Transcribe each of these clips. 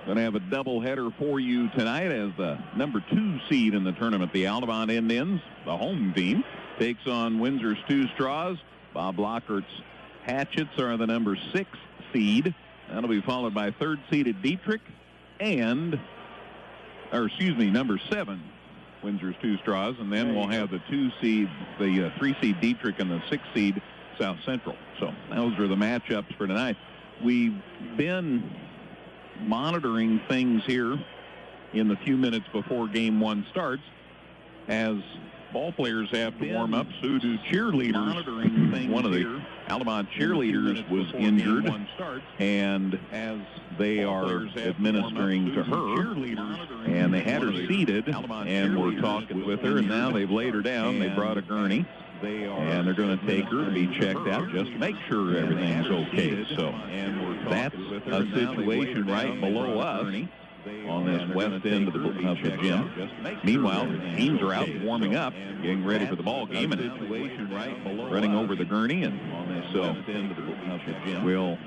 Going to have a doubleheader for you tonight as the number 2 seed in the tournament. The Altamont Indians, the home team, takes on Windsor Stew-Stras. Bob Lockhart's Hatchets are the number 6 seed. That'll be followed by third-seeded Dietrich number 7, Windsor Stew-Stras, and then we'll have the 2 seed, the 3 seed Dietrich and the 6 seed South Central. So those are the matchups for tonight. We've been monitoring things here in the few minutes before game 1 starts as ball players have to warm up. So do cheerleaders. One of the Altamont cheerleaders was injured, and as they are administering to her, and they had her seated, and we're talking with her, and now they've laid her down. They brought a gurney, and they're going to take her to be checked out just to make sure everything's okay. So that's a situation right below us on this west end of the gym. Meanwhile, teams are out warming up, getting ready for the ball game, and running over the gurney. And so we'll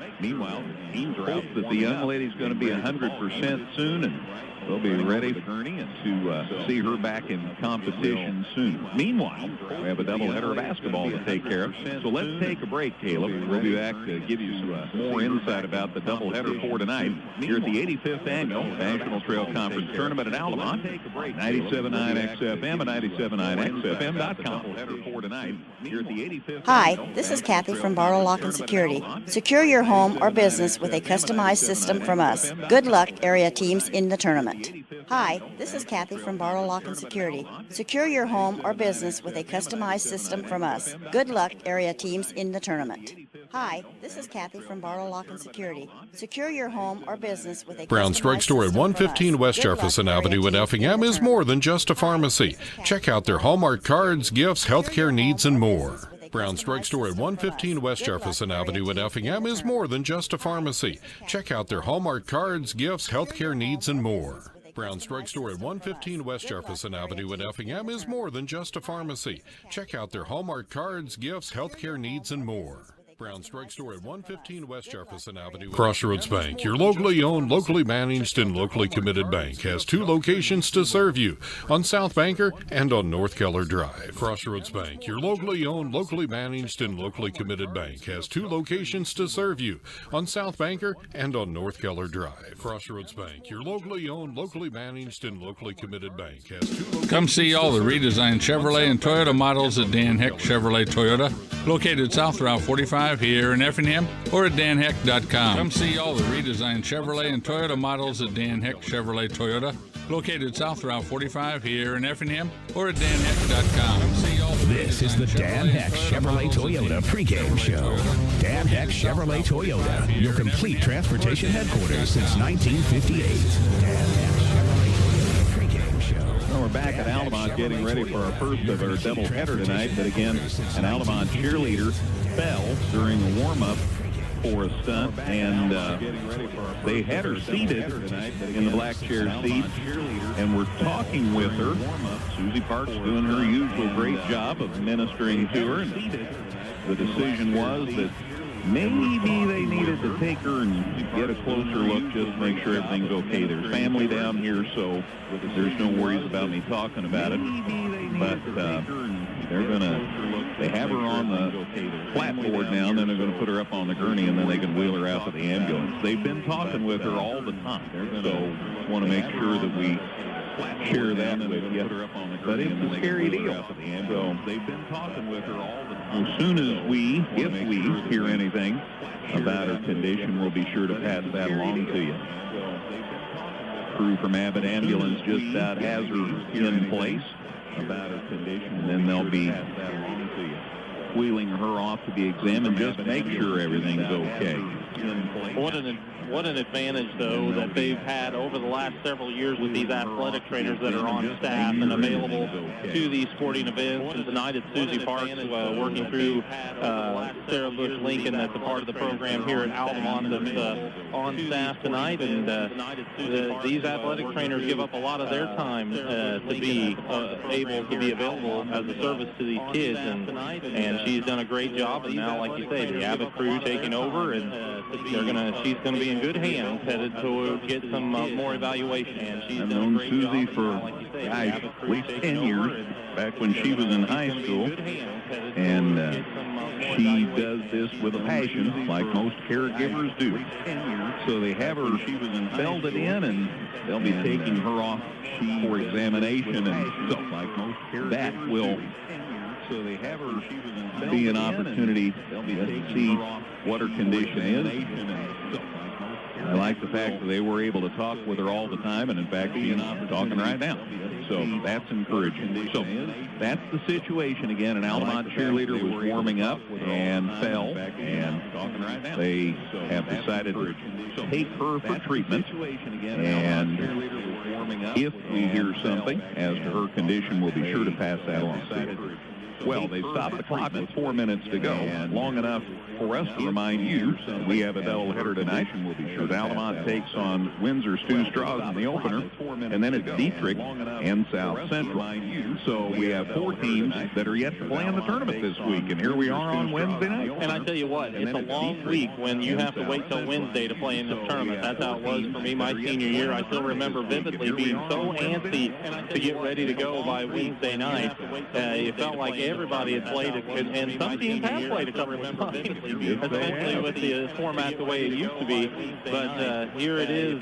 hope that the young lady's going to be 100% soon, and they'll be ready to see her back in competition soon. Meanwhile, we have a doubleheader of basketball to take care of. So let's take a break, Caleb. We'll be back to give you some more insight about the doubleheader for tonight here at the 85th Annual National Trail Conference Tournament at Altamont. 97.9 XFM and 97.9XFM.com. Hi, this is Kathy from Barlow Lock and Security. Secure your home or business with a customized system from us. Good luck, area teams in the tournament. Hi, this is Kathy from Barlow Lock and Security. Secure your home or business with a customized system from us. Good luck, area teams in the tournament. Hi, this is Kathy from Barlow Lock and Security. Secure your home or business with a Brown's Drugstore at 115 West Jefferson Avenue in Effingham is more than just a pharmacy. Check out their Hallmark cards, gifts, healthcare needs, and more. Brown's Drugstore at 115 West Jefferson Avenue in Effingham is more than just a pharmacy. Check out their Hallmark cards, gifts, healthcare needs, and more. Brown's Drugstore at 115 West Jefferson Avenue in Effingham is more than just a pharmacy. Check out their Hallmark cards, gifts, healthcare needs, and more. Brown's Drugstore at 115 West Jefferson Avenue. Crossroads Bank, your locally owned, locally managed, and locally committed bank, has 2 locations to serve you, on South Banker and on North Keller Drive. Crossroads Bank, your locally owned, locally managed, and locally committed bank, has 2 locations to serve you, on South Banker and on North Keller Drive. Crossroads Bank, your locally owned, locally managed, and locally committed bank, has 2 locations. Come see all the redesigned Chevrolet and Toyota models at Dan Heck Chevrolet Toyota, located south Route 45 here in Effingham, or at danheck.com. Come see all the redesigned Chevrolet and Toyota models at Dan Heck Chevrolet Toyota, located south Route 45 here in Effingham, or at danheck.com. This is the Dan Heck Chevrolet Toyota pregame show. Dan Heck Chevrolet Toyota, your complete transportation headquarters since 1958. Dan Heck Chevrolet Toyota pregame show. Well, we're back at Altamont getting ready for our first of our doubleheader tonight. But again, an Altamont cheerleader fell during the warm-up for a stunt, and they had her seated in the black chair seat, and we're talking with her. Susie Parks doing her usual great job of ministering to her, and the decision was that maybe they needed to take her and get a closer look just to make sure everything's okay. There's family down here, so there's no worries about me talking about it. But they have her on the flatboard now, and then they're going to put her up on the gurney, and then they can wheel her out to the ambulance. They've been talking with her all the time, so want to make sure that we share that with you. But it's a scary deal. So they've been talking with her all the time. As soon as if we hear anything about her condition, we'll be sure to pass that along to you. Crew from Abbott Ambulance just about has her in place about her condition, and then they'll be wheeling her off to be examined just to make sure everything's okay. What an advantage, though, that they've had over the last several years with these athletic trainers that are on staff and available to these sporting events. And tonight it's Susie Parks working through Sarah Bush Lincoln, that's a part of the program here at Altamont, that's on staff tonight. And these athletic trainers give up a lot of their time to be able to be available as a service to these kids. And she's done a great job. And now, like you say, the Abbott crew taking over, and She's gonna be in good hands, headed to get some more evaluation. And she's I've known Susie for at least 10 years, back when she was in high school, and she does this with a passion, like most caregivers do. So they have her belted in, and they'll be taking her off for examination, and so that will be an opportunity to see what her condition is. I like the fact that they were able to talk with her all the time, and in fact, she's talking right now. So that's encouraging. So that's the situation again. An Altamont cheerleader was warming up and fell, and they have decided to take her for treatment. And if we hear something as to her condition, we'll be sure to pass that along to you. Well, they stopped the clock with 4 minutes to go, long enough for us to remind you we have a doubleheader tonight. Altamont takes on Windsor Stew-Stras in the opener, and then it's Dietrich and South Central. So we have 4 teams that are yet to play in the tournament this week, and here we are on Wednesday night. And I tell you what, it's a long week when you have to wait till Wednesday to play in this tournament. That's how it was for me my senior year. I still remember vividly being so antsy to get ready to go by Wednesday night. It felt like everybody had played it, and some teams have played a couple of times, especially with the format the way it used to be. But here it is,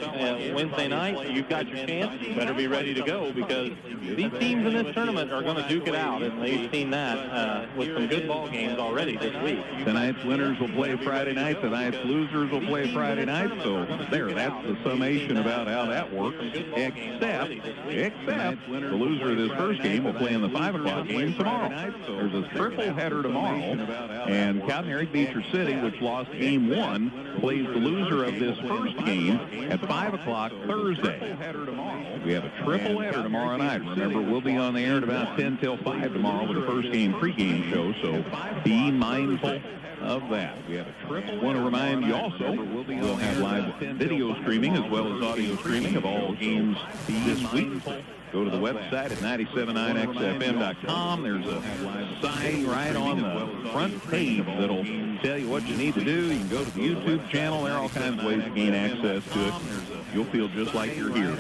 Wednesday night. You've got your chance. You better be ready to go, because these teams in this tournament are going to duke it out, and they've seen that with some good ball games already this week. Tonight's winners will play Friday night. Tonight's losers will play Friday night. So that's the summation about how that works. Except the loser of this first game will play in the 5 o'clock game tomorrow. There's a triple header tomorrow, and Cotton Beecher City, which lost game 1, plays the loser of this first game at 5 o'clock Thursday. We have a triple header tomorrow night. Remember, we'll be on the air at about 10 till 5 tomorrow with the first game pregame show, so be mindful of that. We have a triple. Want to remind you also, we'll have live video streaming as well as audio streaming of all games this week. Go to the website at 979xfm.com. There's a sign right on the front page that'll tell you what you need to do. You can go to the YouTube channel. There are all kinds of ways to gain access to it. You'll feel just like you're here.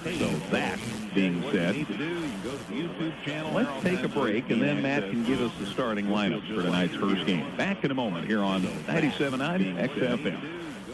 So that being said, let's take a break, and then Matt can give us the starting lineups for tonight's first game. Back in a moment here on 97.9 XFM.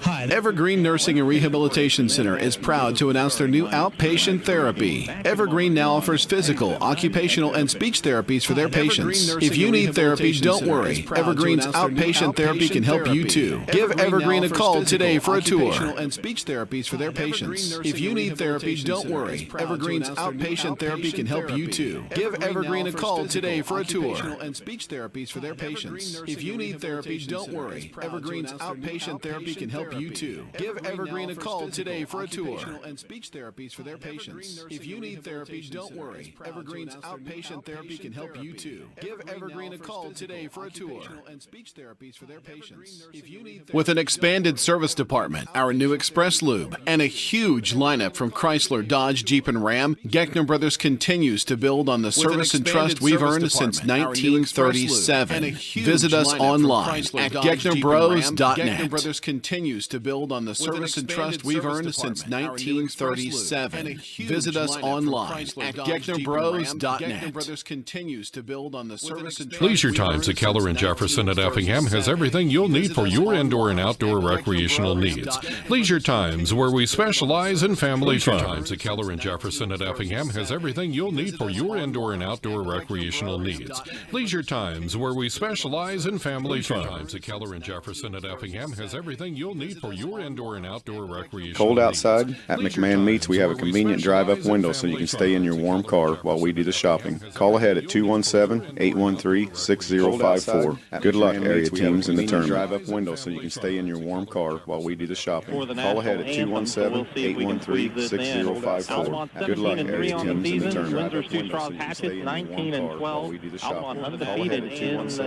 Hi, Evergreen Nursing and Rehabilitation Center is proud to announce their new outpatient therapy. Evergreen now offers physical, occupational, and speech therapies for their patients. If you need therapy, don't worry. Evergreen's outpatient therapy can help you too. Give Evergreen a call today for a tour. And speech therapies for their patients. If you need therapy, don't worry. Evergreen's outpatient therapy can help you too. Give Evergreen a call today for a tour. And speech therapies for their patients. If you need therapy, don't worry. Evergreen's outpatient therapy can help you too. Give Evergreen a call today for a tour. And speech therapies for their patients. If you need therapy, don't worry. Evergreen's outpatient therapy can help you too. Give Evergreen a call today for a tour. And speech therapies for their patients. If you need with an expanded service department, our new Express Lube, and a huge lineup from Chrysler, Dodge, Jeep, and Ram, Geckner Brothers continues to build on the service and trust we've earned since 1937. Visit us online at GecknerBros.net. Brothers continues to build on the service and trust we've earned since 1937. Visit us online at GecknerBros.net. Brothers continues to build on the service and trust. Leisure Times at Keller and Jefferson at Effingham has everything you'll need for your indoor and outdoor recreational needs. Leisure Times, where we specialize in family fun. Leisure Times at Keller and Jefferson at Effingham has everything you'll need for your indoor and outdoor recreational needs. Leisure Times, where we specialize in family fun. Leisure Times at Keller and Jefferson at Effingham has everything you'll need for your indoor and outdoor recreation. Cold outside? At McMahon Meats, we have a convenient drive-up window so you can stay in your warm car while we do the shopping. Call ahead at 217-813-6054. Good luck, area teams, in the tournament. Drive-up window so you can stay in your warm car while we do the shopping. Call ahead at 217-813-6054. Good luck, area teams, in the tournament. Windsor Stew-Stras hatchets 19-12. Altamont undefeated in the,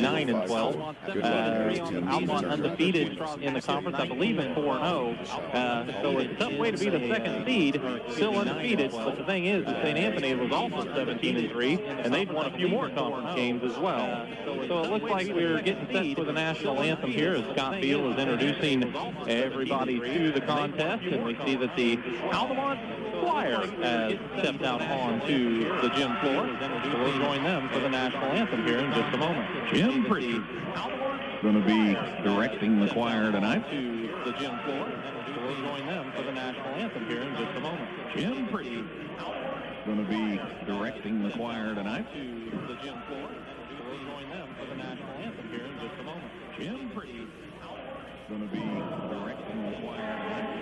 9-12. Altamont undefeated defeated in the conference, I believe, in 4-0. So it's a tough way to be the second seed, still undefeated. But the thing is that St. Anthony was also 17-3, and they've won a few more conference games as well. So it looks like we're getting set for the national anthem here as Scott Beal is introducing everybody to the contest, and we see that the Altamont Flyer has stepped out onto the gym floor. So we'll join them for the national anthem here in just a moment. Jim Pretty going to be directing the choir tonight. To the gym floor. So we'll join them for the national anthem here in just a moment. Jim Pretty going to be directing the choir tonight. To the gym floor. So we'll join them for the national anthem here in just a moment. Jim Pretty going to be directing the choir tonight.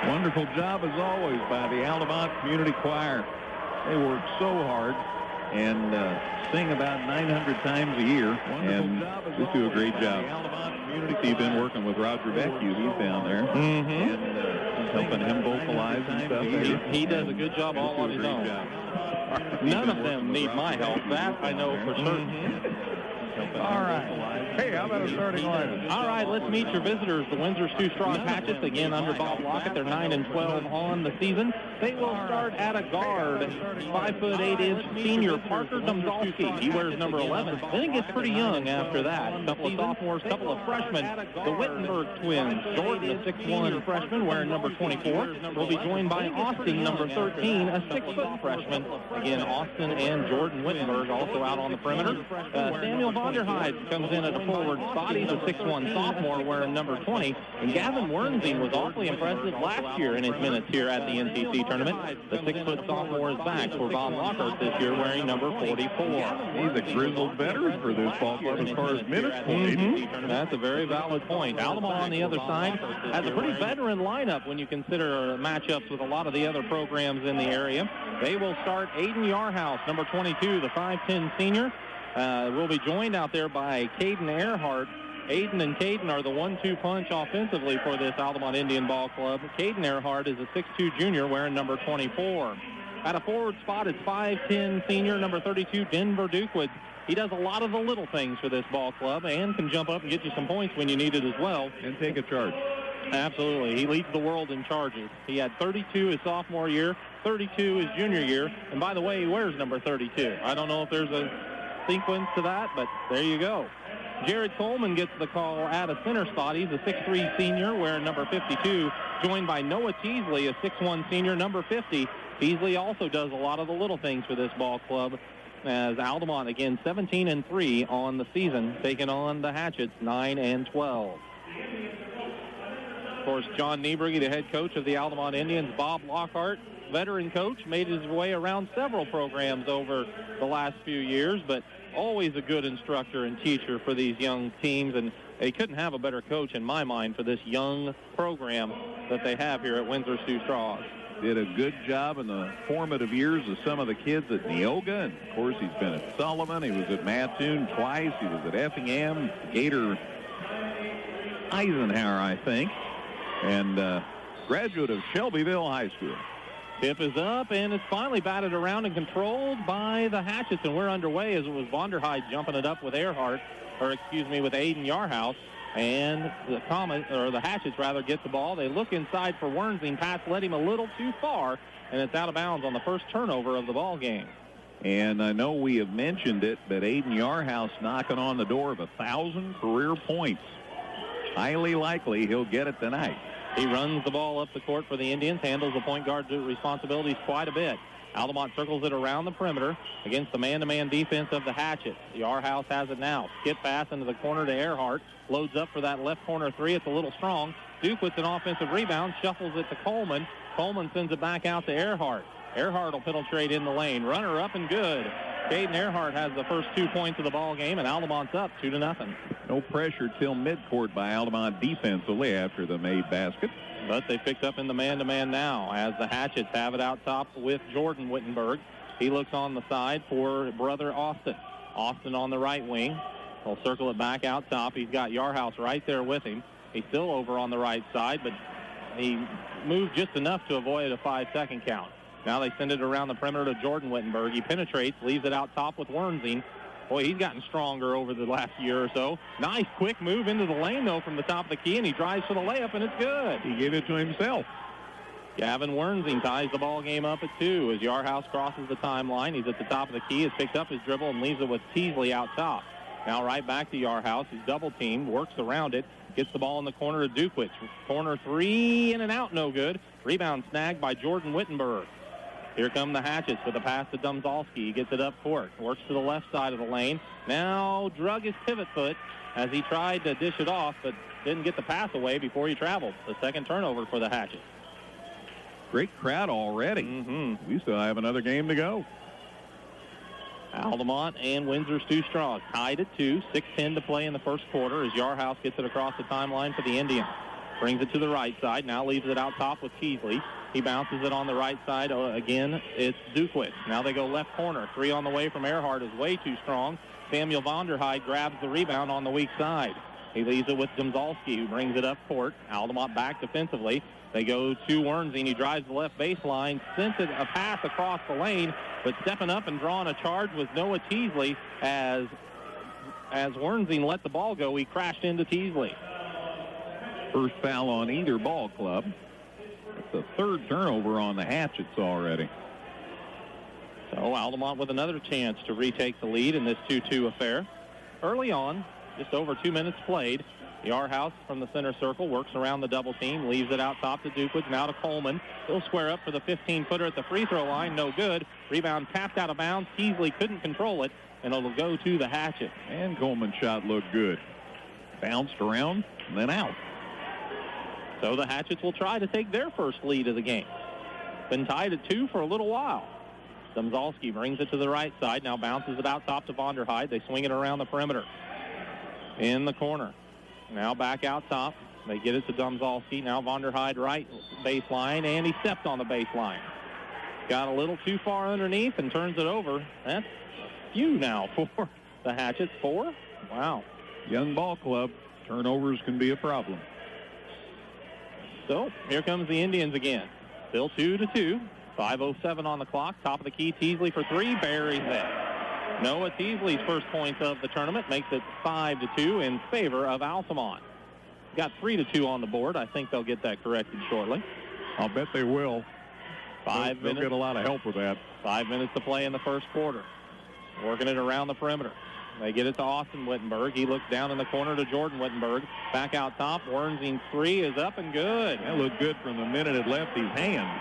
Wonderful job, as always, by the Altamont Community Choir. They work so hard and sing about 900 times a year, and just do a great job. You've been working with Roger Beckie. He's down there, and helping him vocalize and stuff. He does a good job all on his own. None of them need my help. That I know for certain. All right. Hey, how about a starting lineup? All right, let's meet your visitors. The Windsor Stew-Stras Hatchets, again under Bob Lockett. They're 9-12 on the season. They will start at a guard, 5'8" senior Parker Domzalski. He wears number 11. Then it gets pretty young after that. A couple of sophomores, a couple of freshmen. The Wittenberg twins, Jordan, a 6'1" freshman, wearing number 24, will be joined by Austin, number 13, a 6-foot freshman. Again, Austin and Jordan Wittenberg also out on the perimeter. Samuel Vonderheide comes in at a forward spot. He's a 6'1" sophomore wearing number 20. And Gavin Wernzing was awfully impressive last year in his minutes here at the NTC tournament. The 6-foot sophomore is back for Bob Lockhart this year wearing number 44. He's a grizzled veteran for this ball club as far as minutes played. That's a very valid point. Altamont on the other side has a pretty veteran lineup when you consider matchups with a lot of the other programs in the area. They will start Aiden Yarhouse, number 22, the 5'10" senior. Will be joined out there by Caden Earhart. Aiden and Caden are the 1-2 punch offensively for this Altamont Indian Ball Club. Caden Earhart is a 6'2" junior wearing number 24. At a forward spot, it's 5'10" senior, number 32, Denver Dukewood. He does a lot of the little things for this ball club and can jump up and get you some points when you need it as well. And take a charge. Absolutely. He leads the world in charges. He had 32 his sophomore year, 32 his junior year. And by the way, he wears number 32. I don't know if there's a sequence to that, but there you go. Jared Coleman gets the call at a center spot. He's a 6'3" senior wearing number 52, joined by Noah Teasley, a 6'1" senior, number 50. Teasley also does a lot of the little things for this ball club, as Altamont, again, 17-3 on the season, taking on the Hatchets, 9-12. Of course, John Niebrugge, the head coach of the Altamont Indians, Bob Lockhart, veteran coach, made his way around several programs over the last few years, but always a good instructor and teacher for these young teams, and they couldn't have a better coach in my mind for this young program that they have here at Windsor Stew-Stras. Did a good job in the formative years of some of the kids at Neoga, and of course he's been at Sullivan. He was at Mattoon twice. He was at Effingham, Gator Eisenhower, I think, and graduate of Shelbyville High School. Tip is up, and it's finally batted around and controlled by the Hatchets, and we're underway as it was Vonderheide jumping it up with with Aiden Yarhouse. And the Hatchets get the ball. They look inside for Wernzing. Pass led him a little too far, and it's out of bounds on the first turnover of the ball game. And I know we have mentioned it, but Aiden Yarhouse knocking on the door of 1,000 career points. Highly likely he'll get it tonight. He runs the ball up the court for the Indians, handles the point guard responsibilities quite a bit. Altamont circles it around the perimeter against the man-to-man defense of the Hatchets. Yarhouse has it now. Skip pass into the corner to Earhart. Loads up for that left corner three. It's a little strong. Duke with an offensive rebound, shuffles it to Coleman. Coleman sends it back out to Earhart. Earhart will penetrate in the lane. Runner up and good. Caden Earhart has the first 2 points of the ball game, and Altamont's up 2-0. No pressure till midcourt by Altamont defensively after the made basket. But they picked up in the man-to-man now as the Hatchets have it out top with Jordan Wittenberg. He looks on the side for brother Austin. Austin on the right wing. He'll circle it back out top. He's got Yarhouse right there with him. He's still over on the right side, but he moved just enough to avoid a 5-second count. Now they send it around the perimeter to Jordan Wittenberg. He penetrates, leaves it out top with Wernsing. Boy, he's gotten stronger over the last year or so. Nice quick move into the lane, though, from the top of the key, and he drives for the layup, and it's good. He gave it to himself. Gavin Wernsing ties the ball game up at 2 as Yarhouse crosses the timeline. He's at the top of the key, has picked up his dribble, and leaves it with Teasley out top. Now right back to Yarhouse. He's double-teamed, works around it, gets the ball in the corner to Dukwitz. Corner three, in and out, no good. Rebound snagged by Jordan Wittenberg. Here come the Hatchets with a pass to Domzalski. He gets it up court. Works to the left side of the lane. Now drug his pivot foot as he tried to dish it off, but didn't get the pass away before he traveled. The second turnover for the Hatchets. Great crowd already. We still have another game to go. Altamont and Windsor Stew-Stras tied at 2. 6:10 to play in the first quarter as Yarhouse gets it across the timeline for the Indians. Brings it to the right side. Now leaves it out top with Teasley. He bounces it on the right side. Again, it's Dukwitz. Now they go left corner. 3 on the way from Earhart is way too strong. Samuel Vonderheide grabs the rebound on the weak side. He leaves it with Domzalski, who brings it up court. Altamont back defensively. They go to Wernsing. He drives the left baseline, sends it a pass across the lane, but stepping up and drawing a charge was Noah Teasley. As Wernsing let the ball go, he crashed into Teasley. First foul on either ball club. It's the third turnover on the Hatchets already. So Altamont with another chance to retake the lead in this 2-2 affair. Early on, just over 2 minutes played, Yarhouse from the center circle works around the double team, leaves it out top to Dukwitz, now to Coleman. He'll square up for the 15-footer at the free throw line, no good. Rebound tapped out of bounds. Teasley couldn't control it, and it'll go to the Hatchet. And Coleman's shot looked good. Bounced around and then out. So the Hatchets will try to take their first lead of the game. Been tied at 2 for a little while. Domzalski brings it to the right side, now bounces it out top to Vonderheide. They swing it around the perimeter. In the corner. Now back out top. They get it to Domzalski. Now Vonderheide right baseline, and he stepped on the baseline. Got a little too far underneath and turns it over. That's a few now for the Hatchets. 4? Wow. Young ball club. Turnovers can be a problem. So here comes the Indians again. Still 2-2. 5:07 on the clock. Top of the key. Teasley for 3. Buries it. Noah Teasley's first points of the tournament makes it 5-2 in favor of Altamont. Got 3-2 on the board. I think they'll get that corrected shortly. I'll bet they will. 5 minutes. They'll get a lot of help with that. 5 minutes to play in the first quarter. Working it around the perimeter. They get it to Austin Wittenberg. He looks down in the corner to Jordan Wittenberg. Back out top. Wernsing 3 is up and good. That looked good from the minute it left his hand.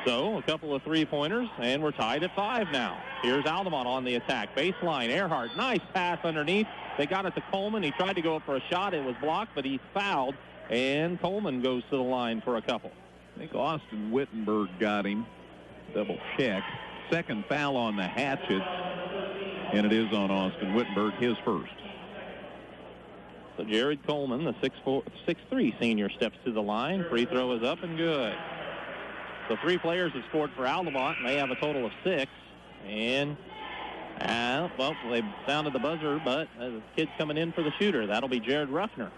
So a couple of three-pointers, and we're tied at 5 now. Here's Altamont on the attack. Baseline, Earhart. Nice pass underneath. They got it to Coleman. He tried to go up for a shot. It was blocked, but he fouled, and Coleman goes to the line for a couple. I think Austin Wittenberg got him. Double check. Second foul on the Hatchets, and it is on Austin Wittenberg, his first. So Jared Coleman, the 6'3" senior, steps to the line. Free throw is up and good. So 3 players have scored for Altamont, and they have a total of 6. And, well, they sounded the buzzer, but the kid's coming in for the shooter. That'll be Jared Ruffner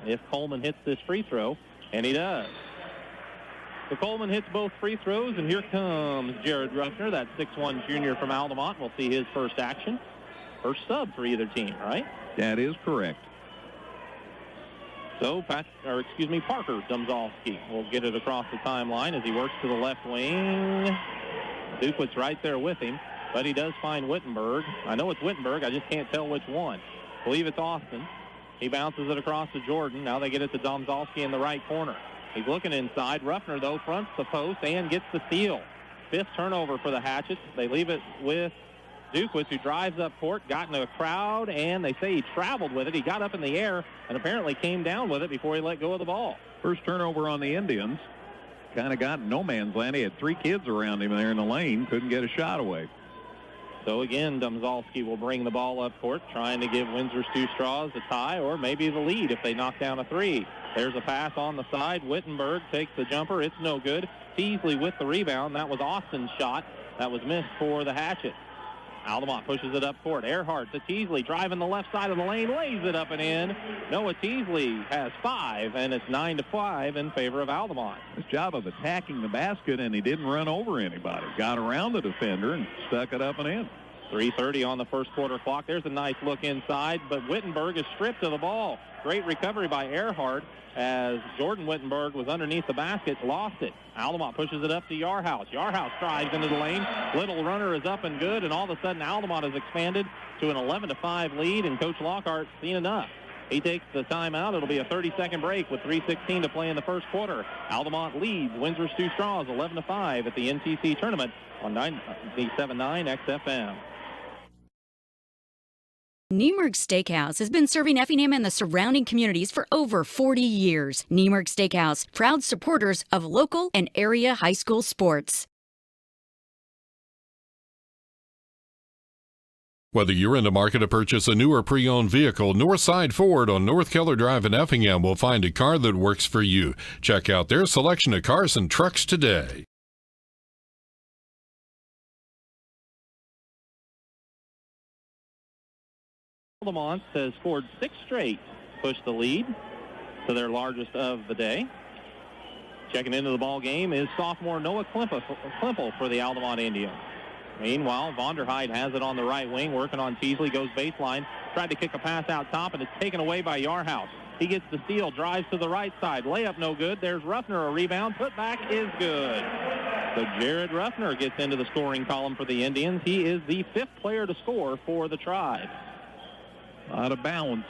if Coleman hits this free throw, and he does. So Coleman hits both free throws, and here comes Jared Ruffner, that 6'1" junior from Altamont. We'll see his first action. First sub for either team, right? That is correct. So, Parker Domzalski will get it across the timeline as he works to the left wing. Dukewood's right there with him, but he does find Wittenberg. I know it's Wittenberg. I just can't tell which one. I believe it's Austin. He bounces it across to Jordan. Now they get it to Domzalski in the right corner. He's looking inside. Ruffner, though, fronts the post and gets the steal. 5th turnover for the Hatchets. They leave it with Dukewood, who drives up court, got into a crowd, and they say he traveled with it. He got up in the air and apparently came down with it before he let go of the ball. First turnover on the Indians. Kind of got in no man's land. He had 3 kids around him there in the lane. Couldn't get a shot away. So again, Domzalski will bring the ball up court, trying to give Windsor Stew-Stras a tie or maybe the lead if they knock down a 3. There's a pass on the side. Wittenberg takes the jumper. It's no good. Teasley with the rebound. That was Austin's shot. That was missed for the Hatchets. Altamont pushes it up court. Earhart to Teasley, driving the left side of the lane, lays it up and in. Noah Teasley has 5, and it's 9-5 in favor of Altamont. His job of attacking the basket, and he didn't run over anybody. Got around the defender and stuck it up and in. 3:30 on the first quarter clock. There's a nice look inside, but Wittenberg is stripped of the ball. Great recovery by Earhart as Jordan Wittenberg was underneath the basket, lost it. Altamont pushes it up to Yarhouse. Yarhouse drives into the lane. Little runner is up and good, and all of a sudden Altamont has expanded to an 11-5 lead, and Coach Lockhart's seen enough. He takes the timeout. It'll be a 30-second break with 3:16 to play in the first quarter. Altamont leads Windsor Stew-Stras 11-5 at the NTC tournament on 97.9 XFM. Niemerg Steakhouse has been serving Effingham and the surrounding communities for over 40 years. Niemerg Steakhouse, proud supporters of local and area high school sports. Whether you're in the market to purchase a new or pre-owned vehicle, Northside Ford on North Keller Drive in Effingham will find a car that works for you. Check out their selection of cars and trucks today. Altamont has scored 6 straight, pushed the lead to their largest of the day. Checking into the ball game is sophomore Noah Klimpel for the Altamont Indians. Meanwhile, Vonderheid has it on the right wing, working on Teasley, goes baseline, tried to kick a pass out top, and it's taken away by Yarhouse. He gets the steal, drives to the right side, layup no good. There's Ruffner, a rebound, put back is good. So Jared Ruffner gets into the scoring column for the Indians. He is the 5th player to score for the Tribe. Out of balance.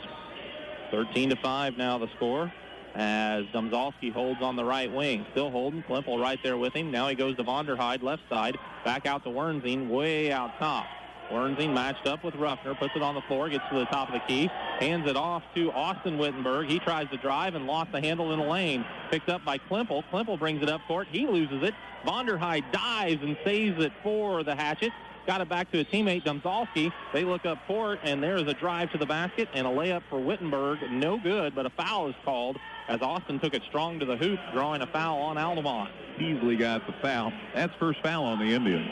13-5 now the score as Domzalski holds on the right wing. Still holding. Klimpel right there with him. Now he goes to Vonderheid, left side. Back out to Wernzing, way out top. Wernzing matched up with Ruffner, puts it on the floor, gets to the top of the key, hands it off to Austin Wittenberg. He tries to drive and lost the handle in the lane. Picked up by Klimpel. Klimpel brings it up court. He loses it. Vonderheid dives and saves it for the Hatchets. Got it back to a teammate, Domzalski. They look up court, and there is a drive to the basket and a layup for Wittenberg. No good, but a foul is called as Austin took it strong to the hoop, drawing a foul on Altamont. Easily got the foul. That's first foul on the Indians.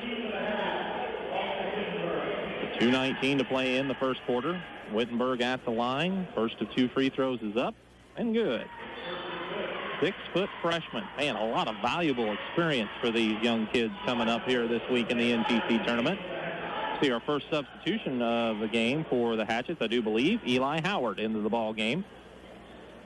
2:19 to play in the first quarter. Wittenberg at the line. First of 2 free throws is up and good. 6-foot freshman. Man, a lot of valuable experience for these young kids coming up here this week in the NTC tournament. See our first substitution of the game for the Hatchets, I do believe. Eli Howard into the ball game.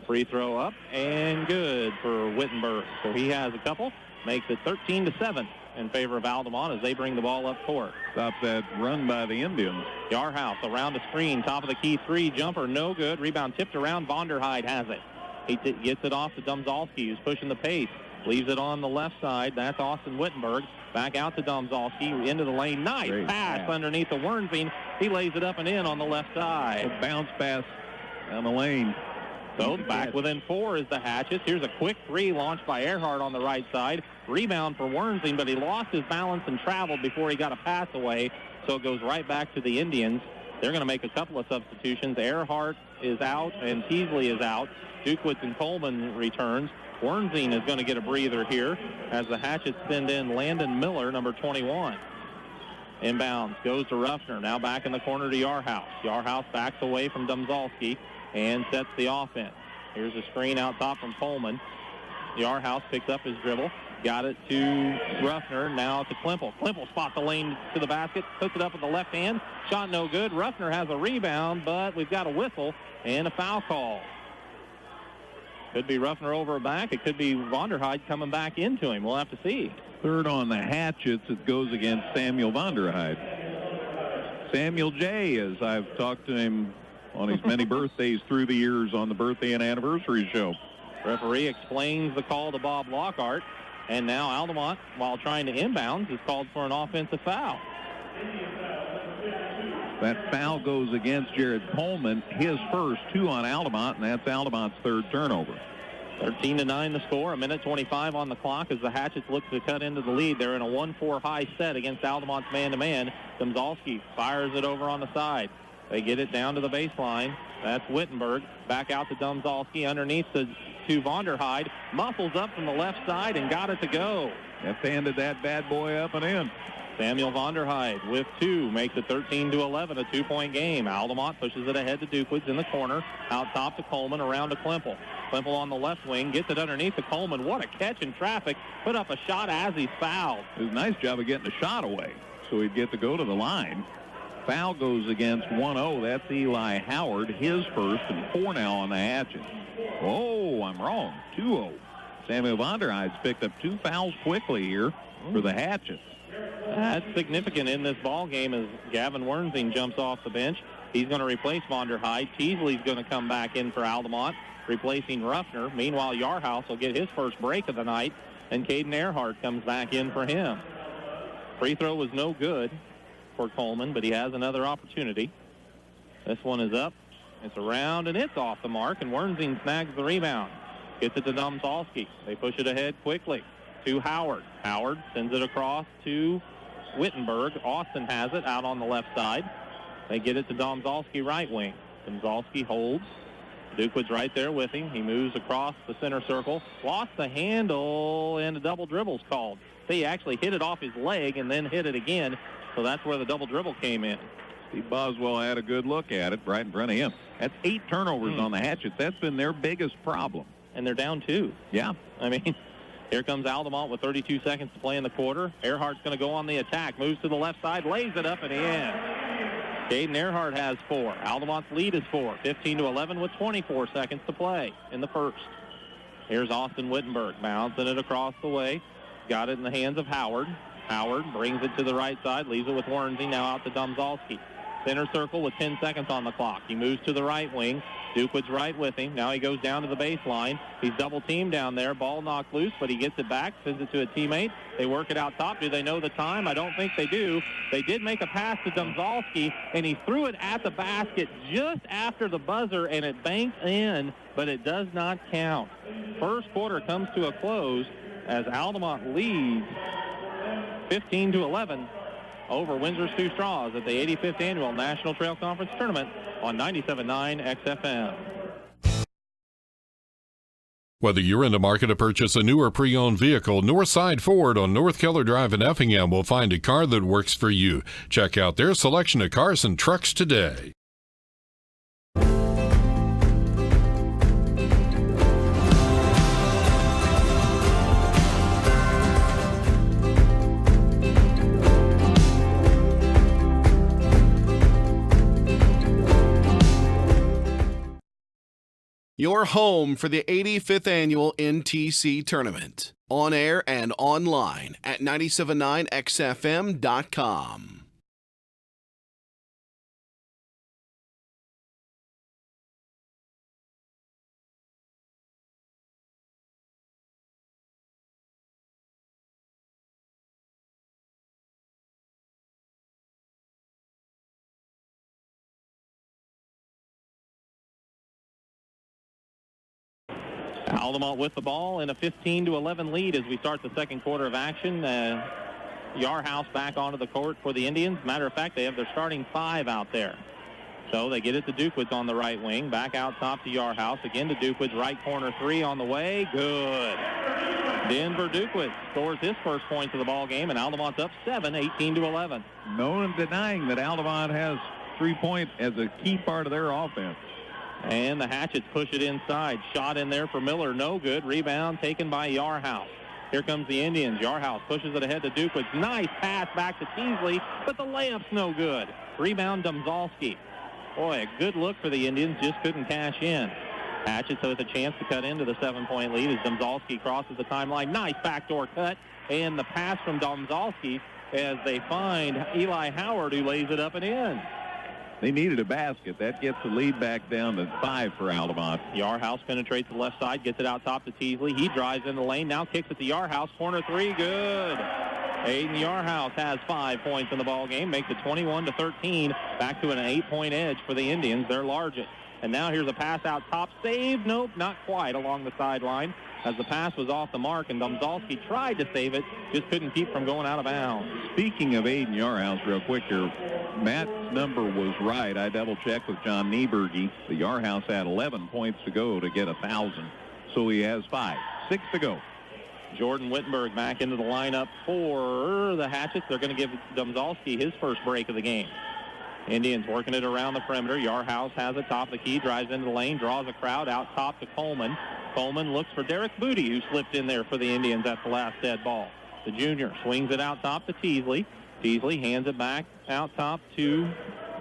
Free throw up and good for Wittenberg. So he has a couple. Makes it 13-7 in favor of Altamont as they bring the ball up court. Stop that run by the Indians. Yarhouse around the screen. Top of the key 3 jumper. No good. Rebound tipped around. Vonderheid has it. He gets it off to Domzalski, who's pushing the pace. Leaves it on the left side. That's Austin Wittenberg. Back out to Domzalski. Into the lane. Nice pass underneath the Wernzing. He lays it up and in on the left side. A bounce pass down the lane. So back within 4 is the Hatchets. Here's a quick 3 launched by Earhart on the right side. Rebound for Wernzing, but he lost his balance and traveled before he got a pass away. So it goes right back to the Indians. They're going to make a couple of substitutions. Earhart is out and Teasley is out. Dukewitz and Coleman returns. Wernzing is going to get a breather here as the Hatchets send in Landon Miller, number 21. Inbounds goes to Ruffner. Now back in the corner to Yarhouse. Yarhouse backs away from Domzalski and sets the offense. Here's a screen out top from Coleman. Yarhouse picks up his dribble. Got it to Ruffner. Now to Klimpel. Klimpel spots the lane to the basket. Puts it up with the left hand. Shot no good. Ruffner has a rebound, but we've got a whistle and a foul call. Could be Ruffner over back. It could be Vonderheide coming back into him. We'll have to see. Third on the Hatchets. It goes against Samuel Vonderheide. Samuel J., as I've talked to him on his many birthdays through the years on the birthday and anniversary show. Referee explains the call to Bob Lockhart. And now Altamont, while trying to inbounds, is called for an offensive foul. That foul goes against Jared Coleman, his first, 2 on Altamont, and that's Altamont's third turnover. 13-9 the score, 1:25 on the clock as the Hatchets look to cut into the lead. They're in a 1-4 high set against Altamont's man-to-man. Domzalski fires it over on the side. They get it down to the baseline. That's Wittenberg. Back out to Domzalski underneath to Vonderheide. Muscles up from the left side and got it to go. Left-handed that bad boy up and in. Samuel Vonderheide with 2 makes it 13-11, a 2-point game. Altamont pushes it ahead to Duquitz in the corner. Out top to Coleman, around to Klemple. Klemple on the left wing, gets it underneath to Coleman. What a catch in traffic. Put up a shot as he's fouled. It was a nice job of getting a shot away, so he'd get to go to the line. Foul goes against 1-0. That's Eli Howard, his first, and 4 now on the Hatchet. Oh, I'm wrong. 2-0. Samuel Vonderheide's picked up 2 fouls quickly here for the Hatchets. That's significant in this ball game as Gavin Wernsing jumps off the bench. He's going to replace Vonderheide. Teasley's going to come back in for Altamont, replacing Ruffner. Meanwhile, Yarhouse will get his first break of the night, and Caden Earhart comes back in for him. Free throw was no good for Coleman, but he has another opportunity. This one is up. It's around, and it's off the mark, and Wernsing snags the rebound. Gets it to Domzalski. They push it ahead quickly to Howard. Howard sends it across to Wittenberg. Austin has it out on the left side. They get it to Domzalski right wing. Domzalski holds. Duquitz right there with him. He moves across the center circle. Lost the handle, and a double dribble's called. He actually hit it off his leg and then hit it again, so that's where the double dribble came in. Steve Boswell had a good look at it right in front of him. That's 8 turnovers on the Hatchets. That's been their biggest problem. And they're down 2. Yeah. I mean, here comes Altamont with 32 seconds to play in the quarter. Earhart's going to go on the attack. Moves to the left side, lays it up and in. Caden Earhart has 4. Altamont's lead is 4. 15-11 with 24 seconds to play in the first. Here's Austin Wittenberg bouncing it across the way. Got it in the hands of Howard. Howard brings it to the right side, leaves it with Wernsing, now out to Domzalski. Center circle with 10 seconds on the clock. He moves to the right wing. Duquitz right with him. Now he goes down to the baseline. He's double teamed down there. Ball knocked loose, but he gets it back, sends it to a teammate. They work it out top. Do they know the time? I don't think they do. They did make a pass to Domzalski, and he threw it at the basket just after the buzzer, and it banked in, but it does not count. First quarter comes to a close as Altamont leads 15-11. Over Windsor Stew-Stras at the 85th Annual National Trail Conference Tournament on 97.9 XFM. Whether you're in the market to purchase a new or pre-owned vehicle, Northside Ford on North Keller Drive in Effingham will find a car that works for you. Check out their selection of cars and trucks today. Your home for the 85th Annual NTC Tournament. On air and online at 979xfm.com. Altamont with the ball in a 15-11 lead as we start the second quarter of action. Yarhouse back onto the court for the Indians. Matter of fact, they have their starting 5 out there. So they get it to Duquitz on the right wing. Back out top to Yarhouse. Again to Duquitz. Right corner 3 on the way. Good. Denver Duquitz scores his first point of the ball game, and Altamont's up 7, 18-11. No denying that Altamont has 3-point as a key part of their offense. And the Hatchets push it inside. Shot in there for Miller. No good. Rebound taken by Yarhouse. Here comes the Indians. Yarhouse pushes it ahead to Duquitz. Nice pass back to Teasley, but the layup's no good. Rebound Domzalski. Boy, a good look for the Indians. Just couldn't cash in. Hatchets with a chance to cut into the 7-point lead as Domzalski crosses the timeline. Nice backdoor cut, and the pass from Domzalski as they find Eli Howard, who lays it up and in. They needed a basket. That gets the lead back down to 5 for Altamont. Yarhouse penetrates the left side, gets it out top to Teasley. He drives in the lane, now kicks it to Yarhouse. Corner three, good. Aiden Yarhouse has 5 points in the ball game, makes it 21-13, back to an 8-point edge for the Indians, their largest. And now here's a pass out top, saved, nope, not quite, along the sideline as the pass was off the mark, and Domzalski tried to save it, just couldn't keep from going out of bounds. Speaking of Aiden Yarhouse, real quick here, Matt's number was right. I double-checked with John Nieberge. The Yarhouse had 11 points to go to get 1,000, so he has 5. 6 to go. Jordan Wittenberg back into the lineup for the Hatchets. They're going to give Domzalski his first break of the game. Indians working it around the perimeter. Yarhouse has it top of the key, drives into the lane, draws a crowd out top to Coleman. Coleman looks for Derek Booty, who slipped in there for the Indians at the last dead ball. The junior swings it out top to Teasley. Teasley hands it back out top to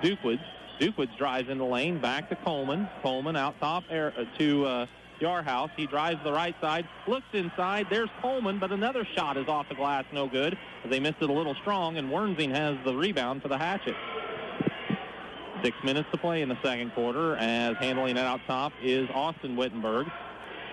Dukewoods. Dukewoods drives in the lane, back to Coleman. Coleman out top to Yarhouse. He drives the right side, looks inside. There's Coleman, but another shot is off the glass, no good. They missed it a little strong, and Wernsing has the rebound for the Hatchets. 6 minutes to play in the second quarter, as handling it out top is Austin Wittenberg.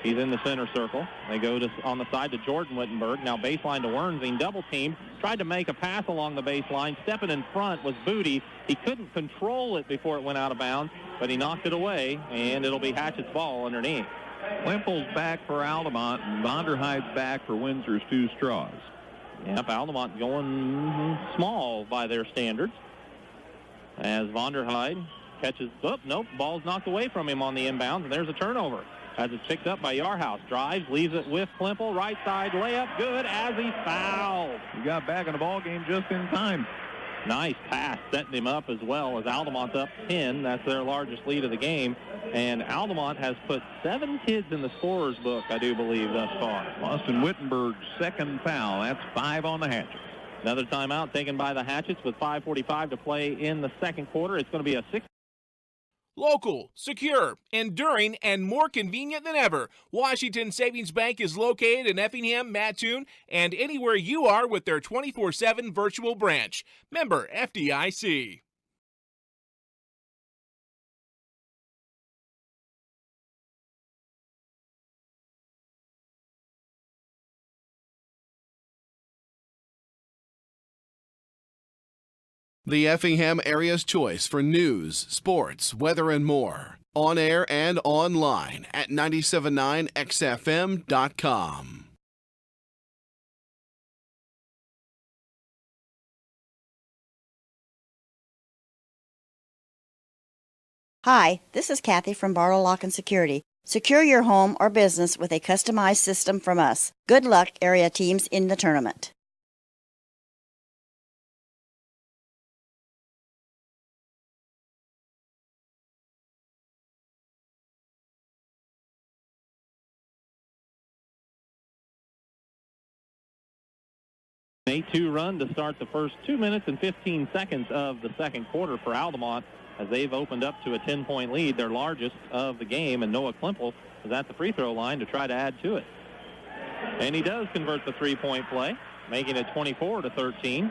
He's in the center circle. They go on the side to Jordan Wittenberg. Now baseline to Wernsing, double team. Tried to make a pass along the baseline. Stepping in front was Booty. He couldn't control it before it went out of bounds, but he knocked it away, and it'll be Hatchet's ball underneath. Wimple's back for Altamont, and Vonderheid's back for Windsor's Stew-Stras. Yep, Altamont going small by their standards. As Vonderheid catches, ball's knocked away from him on the inbounds, and there's a turnover. As it's picked up by Yarhouse, drives, leaves it with Klimple, right side layup, good as he's fouled. He got back in the ball game just in time. Nice pass, setting him up as well, as Altamont's up 10. That's their largest lead of the game. And Altamont has put 7 kids in the scorer's book, I do believe, thus far. Austin Wittenberg's second foul. That's 5 on the Hatchets. Another timeout taken by the Hatchets with 5:45 to play in the second quarter. It's going to be a 6. Local, secure, enduring, and more convenient than ever, Washington Savings Bank is located in Effingham, Mattoon, and anywhere you are with their 24/7 virtual branch. Member FDIC. The Effingham area's choice for news, sports, weather, and more. On air and online at 979xfm.com. Hi, this is Kathy from Barlow Lock and Security. Secure your home or business with a customized system from us. Good luck, area teams in the tournament. An 8-2 run to start the first 2 minutes and 15 seconds of the second quarter for Altamont, as they've opened up to a 10-point lead, their largest of the game, and Noah Klimple is at the free throw line to try to add to it. And he does convert the three-point play, making it 24-13,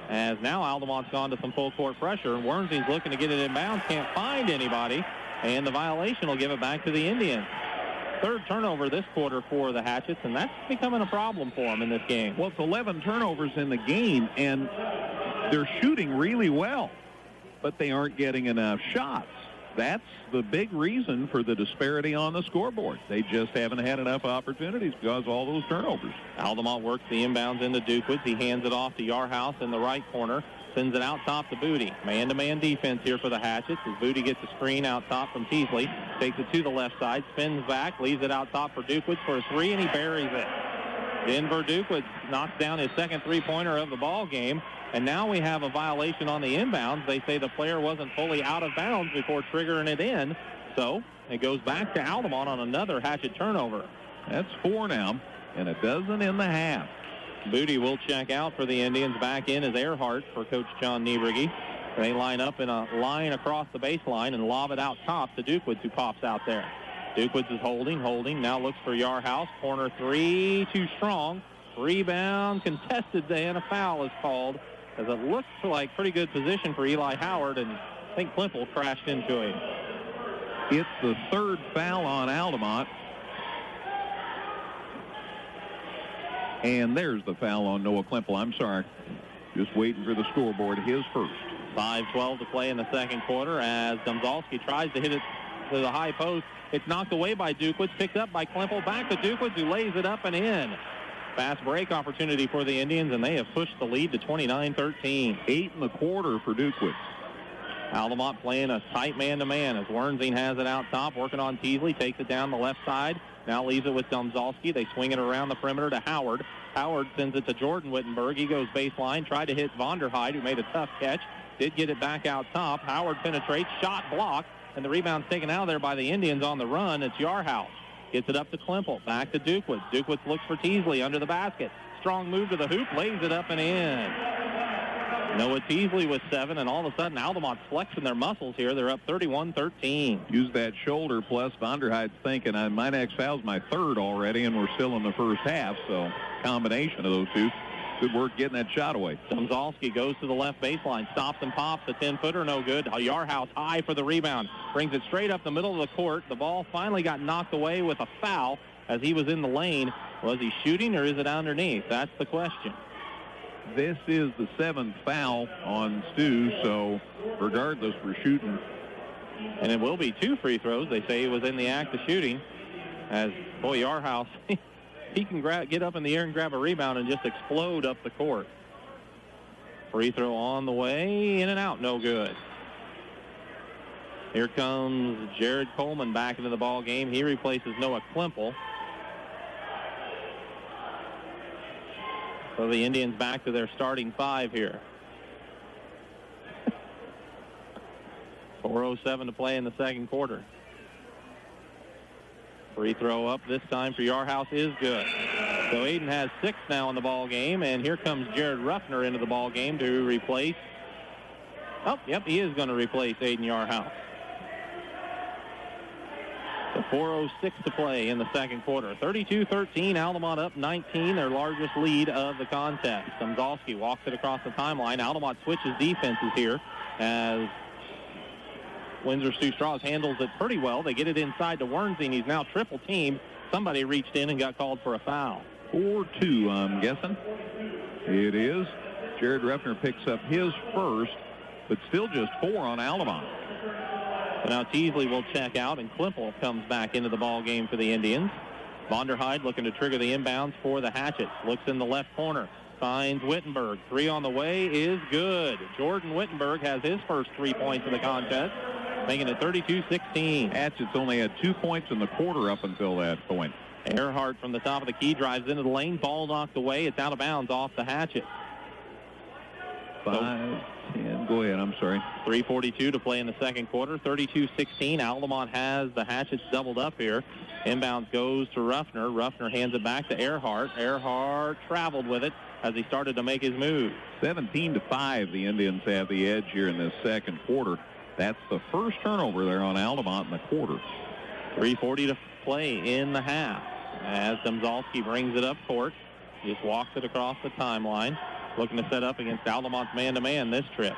as now Altamont's gone to some full court pressure, and Wernsing's looking to get it inbounds, can't find anybody, and the violation will give it back to the Indians. Third turnover this quarter for the Hatchets, and that's becoming a problem for them in this game. Well, it's 11 turnovers in the game, and they're shooting really well, but they aren't getting enough shots. That's the big reason for the disparity on the scoreboard. They just haven't had enough opportunities because of all those turnovers. Altamont works the inbounds into Dukewoods. He hands it off to Yarhouse in the right corner. Sends it out top to Booty. Man-to-man defense here for the Hatchets as Booty gets a screen out top from Teasley. Takes it to the left side, spins back, leaves it out top for Dukewoods for a three, and he buries it. Denver Dukewoods knocks down his second three-pointer of the ball game, and now we have a violation on the inbounds. They say the player wasn't fully out of bounds before triggering it in, so it goes back to Altamont on another Hatchet turnover. That's 4 now, and it doesn't in the half. Booty will check out for the Indians. Back in is Earhart for Coach John Nieberge. They line up in a line across the baseline and lob it out top to Dukewoods, who pops out there. Dukewitz is holding, now looks for Yarhouse. Corner three, too strong. Rebound contested, and a foul is called, as it looked like pretty good position for Eli Howard, and I think Klimple crashed into him. It's the third foul on Altamont. And there's the foul on Noah Klimple. I'm sorry. Just waiting for the scoreboard. His first. 5:12 to play in the second quarter as Domzalski tries to hit it to the high post. It's knocked away by Dukewitz, picked up by Klimple. Back to Dukewitz, who lays it up and in. Fast break opportunity for the Indians, and they have pushed the lead to 29-13. 8 in the quarter for Dukewitz. Altamont playing a tight man-to-man as Wernzing has it out top, working on Teasley, takes it down the left side. Now leaves it with Domzalski. They swing it around the perimeter to Howard. Howard sends it to Jordan Wittenberg. He goes baseline, tried to hit Vonderheide, who made a tough catch. Did get it back out top. Howard penetrates, shot blocked, and the rebound's taken out of there by the Indians on the run. It's Yarhouse. Gets it up to Klimple. Back to Dukewitz. Dukewitz looks for Teasley under the basket. Strong move to the hoop, lays it up and in. Noah Teasley with 7, and all of a sudden Altamont's flexing their muscles here. They're up 31-13. Use that shoulder, plus Vonderheide's thinking, my next foul's my third already, and we're still in the first half, so combination of those two. Good work getting that shot away. Domzalski goes to the left baseline, stops and pops. A 10-footer, no good. Yarhouse high for the rebound. Brings it straight up the middle of the court. The ball finally got knocked away with a foul as he was in the lane. Was he shooting or is it underneath? That's the question. This is the 7th foul on Stew, so regardless, we're shooting. And it will be 2 free throws. They say he was in the act of shooting. As, boy, Yarhouse, he can get up in the air and grab a rebound and just explode up the court. Free throw on the way, in and out, no good. Here comes Jared Coleman back into the ball game. He replaces Noah Klimple. So the Indians back to their starting 5 here. 4:07 to play in the second quarter. Free throw up this time for Yarhouse is good. So Aiden has 6 now in the ball game, and here comes Jared Ruffner into the ball game to replace. Oh, yep, he is going to replace Aiden Yarhouse. So 4:06 to play in the second quarter. 32-13, Altamont up 19, their largest lead of the contest. Domzalski walks it across the timeline. Altamont switches defenses here as Windsor Stew-Stras handles it pretty well. They get it inside to Wernzing. He's now triple teamed. Somebody reached in and got called for a foul. 4-2, I'm guessing. It is. Jared Ruffner picks up his first, but still just 4 on Altamont. So now Teasley will check out, and Klimple comes back into the ball game for the Indians. Vonderheide looking to trigger the inbounds for the Hatchets. Looks in the left corner. Finds Wittenberg. 3 on the way is good. Jordan Wittenberg has his first 3 points of the contest, making it 32-16. Hatchets only had 2 points in the quarter up until that point. Earhart from the top of the key drives into the lane. Ball knocked away. It's out of bounds off the Hatchets. 5-10. Go ahead. I'm sorry. 3:42 to play in the second quarter. 32-16. Altamont has the Hatchets doubled up here. Inbounds goes to Ruffner. Ruffner hands it back to Earhart. Earhart traveled with it as he started to make his move. 17-5. The Indians have the edge here in this second quarter. That's the first turnover there on Altamont in the quarter. 3:40 to play in the half as Domzalski brings it up court. Just walks it across the timeline. Looking to set up against Altamont's man-to-man this trip.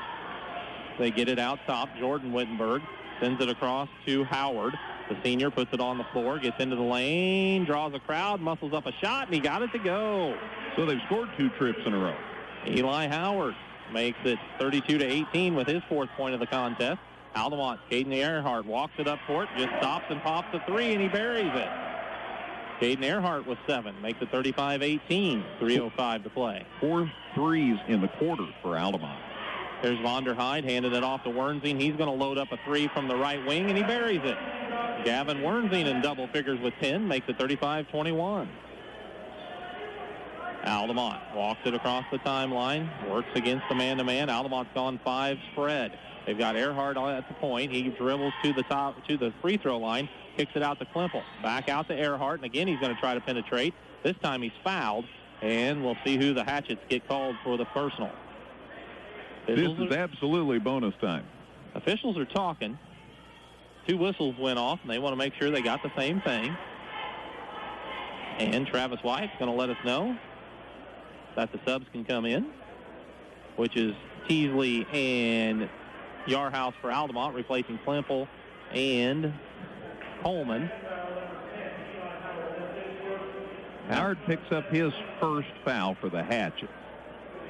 They get it out top. Jordan Wittenberg sends it across to Howard. The senior puts it on the floor, gets into the lane, draws a crowd, muscles up a shot, and he got it to go. So they've scored 2 trips in a row. Eli Howard makes it 32-18 with his 4th point of the contest. Altamont, Caden Earhart walks it up court, just stops and pops a 3, and he buries it. Caden Earhart with 7, makes it 35-18, 3:05 to play. 4 threes in the quarter for Altamont. There's Vonderheide handing it off to Wernzing. He's going to load up a 3 from the right wing, and he buries it. Gavin Wernzing in double figures with 10, makes it 35-21. Altamont walks it across the timeline, works against the man-to-man. Altamont's gone 5 spread. They've got Earhart at the point. He dribbles to the top, to the free throw line, kicks it out to Klimple. Back out to Earhart, and again he's going to try to penetrate. This time he's fouled, and we'll see who the Hatchets get called for the personal. This is absolutely bonus time. Officials are talking. 2 whistles went off, and they want to make sure they got the same thing. And Travis White's going to let us know that the subs can come in, which is Teasley and Yarhouse for Altamont, replacing Klimple and Coleman. Howard picks up his first foul for the Hatchet.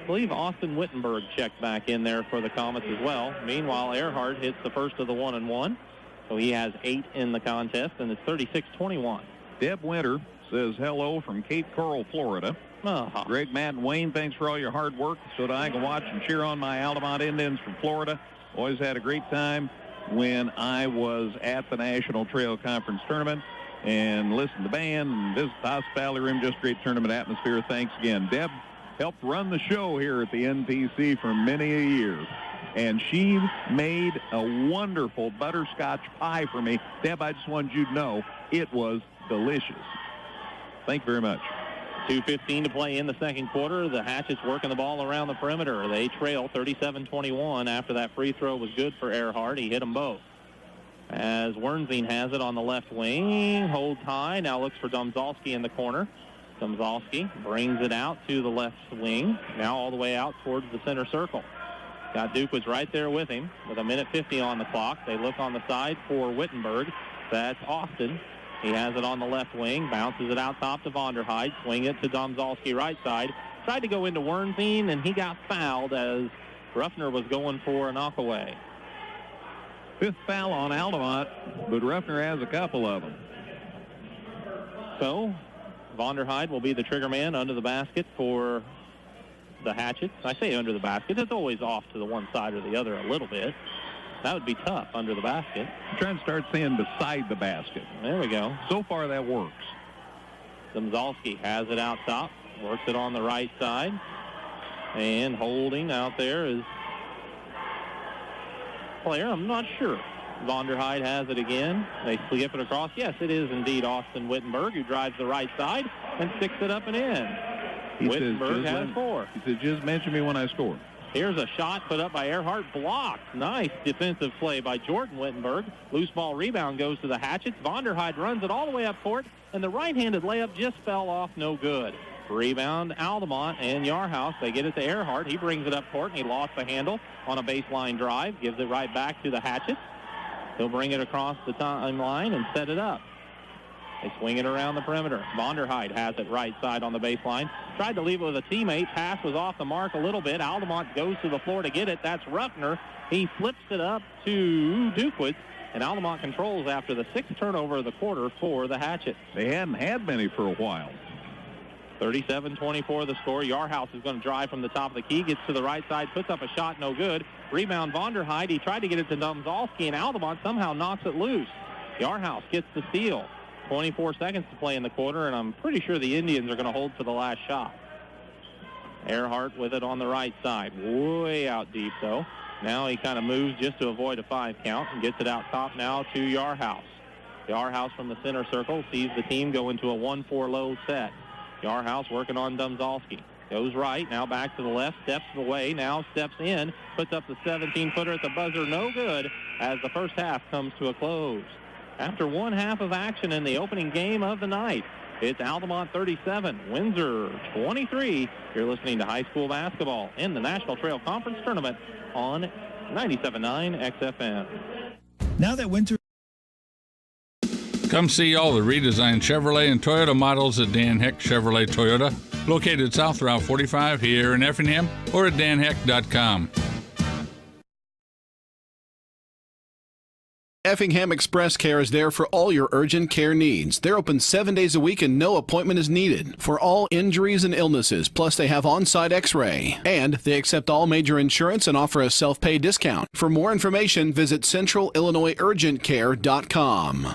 I believe Austin Wittenberg checked back in there for the Comets as well. Meanwhile, Earhart hits the first of the 1-and-1. So he has 8 in the contest, and it's 36-21. Deb Winter says hello from Cape Coral, Florida. Greg, Matt, and Wayne, thanks for all your hard work so that I can watch and cheer on my Altamont Indians from Florida. Always had a great time when I was at the National Trail Conference Tournament and listened to the band and visit the hospitality room. Just great tournament atmosphere. Thanks again. Deb helped run the show here at the NTC for many a year, and she made a wonderful butterscotch pie for me. Deb, I just wanted you to know it was delicious. Thank you very much. 2:15 to play in the second quarter. The Hatchets working the ball around the perimeter. They trail 37-21 after that free throw was good for Earhart. He hit them both. As Wernzine has it on the left wing, holds high, now looks for Domzalski in the corner. Domzalski brings it out to the left wing, now all the way out towards the center circle. Got Duquitz right there with him with 1:50 on the clock. They look on the side for Wittenberg. That's Austin. He has it on the left wing, bounces it out top to Vonderheide, swing it to Domzalski right side. Tried to go into Wernzine, and he got fouled as Ruffner was going for a knockaway. 5th foul on Altamont, but Ruffner has a couple of them. So Vonderheide will be the trigger man under the basket for the Hatchets. I say under the basket. It's always off to the one side or the other a little bit. That would be tough under the basket. I'm trying to start saying beside the basket. There we go. So far that works. Domzalski has it out top, works it on the right side, and holding out there is player, I'm not sure. Vonderheide has it again. They skip it across. Yes, it is indeed Austin Wittenberg who drives the right side and sticks it up and in. Wittenberg has 4. He said, just mention me when I score. Here's a shot put up by Earhart, blocked. Nice defensive play by Jordan Wittenberg. Loose ball rebound goes to the Hatchets. Vonderheide runs it all the way up court, and the right-handed layup just fell off, no good. Rebound, Altamont and Yarhouse. They get it to Earhart. He brings it up court, and he lost the handle on a baseline drive. Gives it right back to the Hatchets. He'll bring it across the timeline and set it up. They swing it around the perimeter. Vonderheide has it right side on the baseline. Tried to leave it with a teammate. Pass was off the mark a little bit. Altamont goes to the floor to get it. That's Ruffner. He flips it up to Duquitz, and Altamont controls after the 6th turnover of the quarter for the Hatchet. They hadn't had many for a while. 37-24 the score. Yarhouse is going to drive from the top of the key, gets to the right side, puts up a shot, no good. Rebound, Vonderheide. He tried to get it to Domzalski, and Altamont somehow knocks it loose. Yarhouse gets the steal. 24 seconds to play in the quarter, and I'm pretty sure the Indians are going to hold for the last shot. Earhart with it on the right side. Way out deep, though. Now he kind of moves just to avoid a 5 count and gets it out top now to Yarhouse. Yarhouse from the center circle sees the team go into a 1-4 low set. Yarhouse working on Domzalski. Goes right, now back to the left, steps away, now steps in, puts up the 17-footer at the buzzer, no good, as the first half comes to a close. After one half of action in the opening game of the night, it's Altamont 37, Windsor 23. You're listening to high school basketball in the National Trail Conference Tournament on 97.9 XFM. Now that winter... Come see all the redesigned Chevrolet and Toyota models at Dan Heck Chevrolet Toyota, located south Route 45 here in Effingham, or at danheck.com. Effingham Express Care is there for all your urgent care needs. They're open 7 days a week and no appointment is needed for all injuries and illnesses. Plus, they have on-site x-ray. And they accept all major insurance and offer a self-pay discount. For more information, visit centralillinoisurgentcare.com.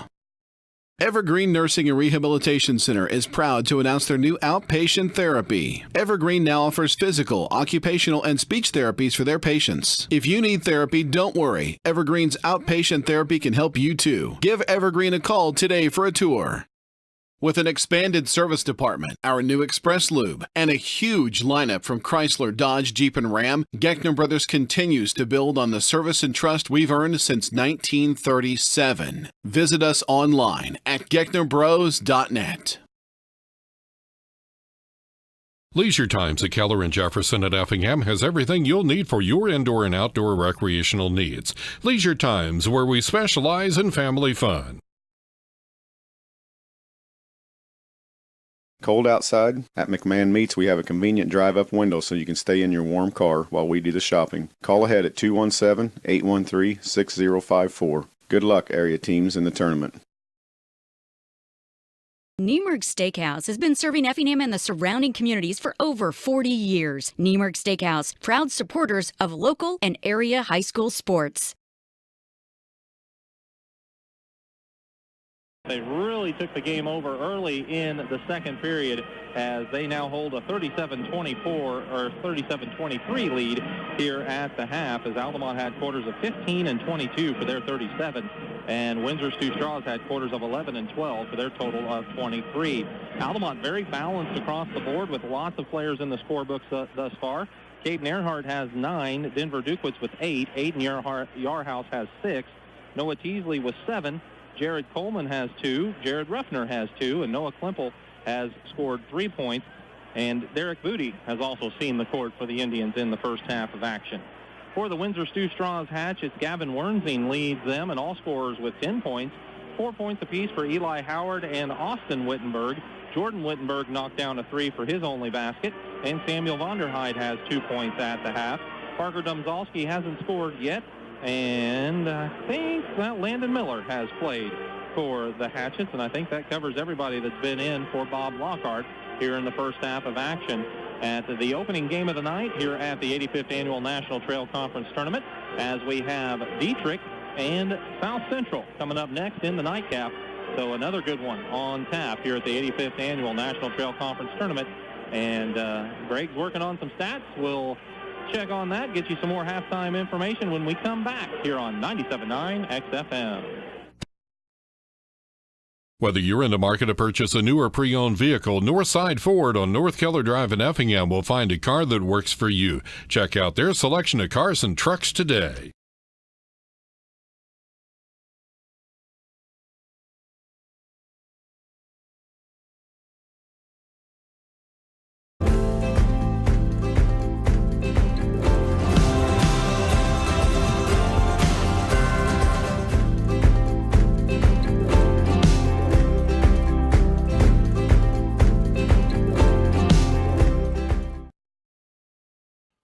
Evergreen Nursing and Rehabilitation Center is proud to announce their new outpatient therapy. Evergreen now offers physical, occupational, and speech therapies for their patients. If you need therapy, don't worry. Evergreen's outpatient therapy can help you too. Give Evergreen a call today for a tour. With an expanded service department, our new Express Lube, and a huge lineup from Chrysler, Dodge, Jeep, and Ram, Geckner Brothers continues to build on the service and trust we've earned since 1937. Visit us online at GecknerBros.net. Leisure Times at Keller and Jefferson at Effingham has everything you'll need for your indoor and outdoor recreational needs. Leisure Times, where we specialize in family fun. Cold outside? At McMahon Meats, we have a convenient drive-up window so you can stay in your warm car while we do the shopping. Call ahead at 217-813-6054. Good luck, area teams, in the tournament. Niemerg Steakhouse has been serving Effingham and the surrounding communities for over 40 years. Niemerg Steakhouse, proud supporters of local and area high school sports. They really took the game over early in the second period as they now hold a 37-24 or 37-23 lead here at the half, as Altamont had quarters of 15 and 22 for their 37, and Windsor Stew-Stras had quarters of 11 and 12 for their total of 23. Altamont very balanced across the board with lots of players in the scorebooks thus far. Caden Earhart has 9, Denver Dukewitz with 8, Aiden Yarhouse has 6, Noah Teasley with 7, Jared Coleman has 2, Jared Ruffner has 2, and Noah Klimple has scored 3 points. And Derek Booty has also seen the court for the Indians in the first half of action. For the Windsor Stew-Stras Hatch, it's Gavin Wernzing leads them, and all scorers with 10 points. 4 points apiece for Eli Howard and Austin Wittenberg. Jordan Wittenberg knocked down a 3 for his only basket, and Samuel Vonderhyde has 2 points at the half. Parker Domzalski hasn't scored yet. And I think that Landon Miller has played for the Hatchets, and I think that covers everybody that's been in for Bob Lockhart here in the first half of action at the opening game of the night here at the 85th Annual National Trail Conference Tournament, as we have Dietrich and South Central coming up next in the nightcap. So another good one on tap here at the 85th Annual National Trail Conference Tournament. And Greg's working on some stats. We'll check on that, get you some more halftime information when we come back here on 97.9 XFM. Whether you're in the market to purchase a new or pre-owned vehicle, Northside Ford on North Keller Drive in Effingham will find a car that works for you. Check out their selection of cars and trucks today.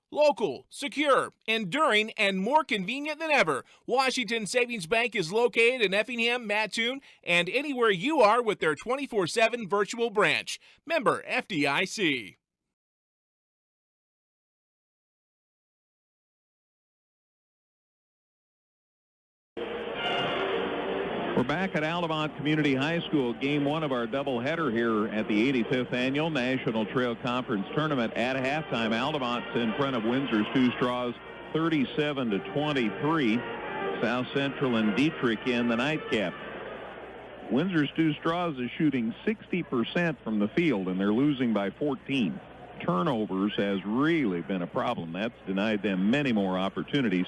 Local, secure, enduring, and more convenient than ever, Washington Savings Bank is located in Effingham, Mattoon, and anywhere you are with their 24/7 virtual branch. Member FDIC. We're back at Altamont Community High School, game one of our doubleheader here at the 85th Annual National Trail Conference Tournament. At halftime, Altamont's in front of Windsor Stew-Stras 37-23. South Central and Dietrich in the nightcap. Windsor Stew-Stras is shooting 60% from the field, and they're losing by 14. Turnovers has really been a problem. That's denied them many more opportunities.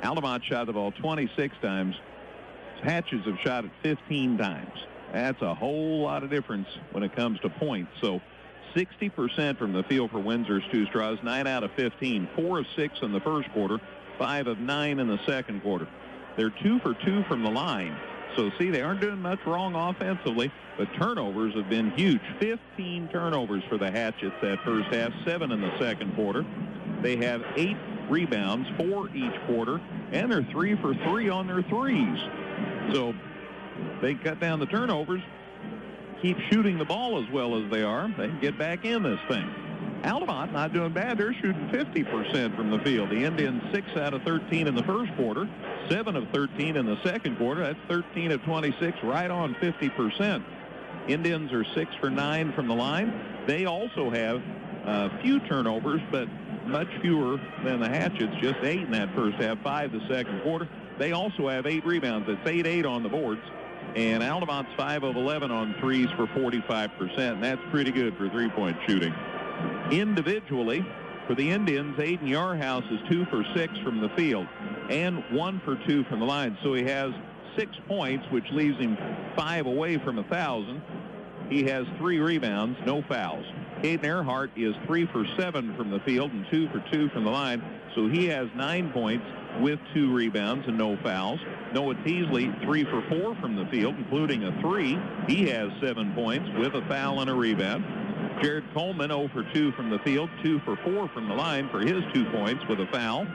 Altamont shot the ball 26 times. Hatches have shot it 15 times. That's a whole lot of difference when it comes to points. So 60% from the field for Windsor Stew-Stras, 9 out of 15, 4 of 6 in the first quarter, 5 of 9 in the second quarter. They're 2 for 2 from the line. So, see, they aren't doing much wrong offensively, but turnovers have been huge. 15 turnovers for the Hatchets that first half, 7 in the second quarter. They have 8 rebounds, 4 each quarter, and they're 3 for 3 on their threes. So they cut down the turnovers, keep shooting the ball as well as they are. They can get back in this thing. Altamont not doing bad. They're shooting 50% from the field. The Indians 6 out of 13 in the first quarter, 7 of 13 in the second quarter. That's 13 of 26, right on 50%. Indians are 6 for 9 from the line. They also have a few turnovers, but much fewer than the Hatchets, just 8 in that first half, 5 the second quarter. They also have 8 rebounds. It's 8-8 on the boards. And Altamont's 5 of 11 on threes for 45%, and that's pretty good for three-point shooting. Individually, for the Indians, Aiden Yarhouse is 2 for 6 from the field and 1 for 2 from the line. So he has 6 points, which leaves him 5 away from 1,000. He has 3 rebounds, no fouls. Caden Earhart is 3 for 7 from the field and 2 for 2 from the line. So he has 9 points with 2 rebounds and no fouls. Noah Teasley, 3 for 4 from the field, including a 3. He has 7 points with a foul and a rebound. Jared Coleman, 0 for 2 from the field, 2 for 4 from the line for his 2 points with a foul.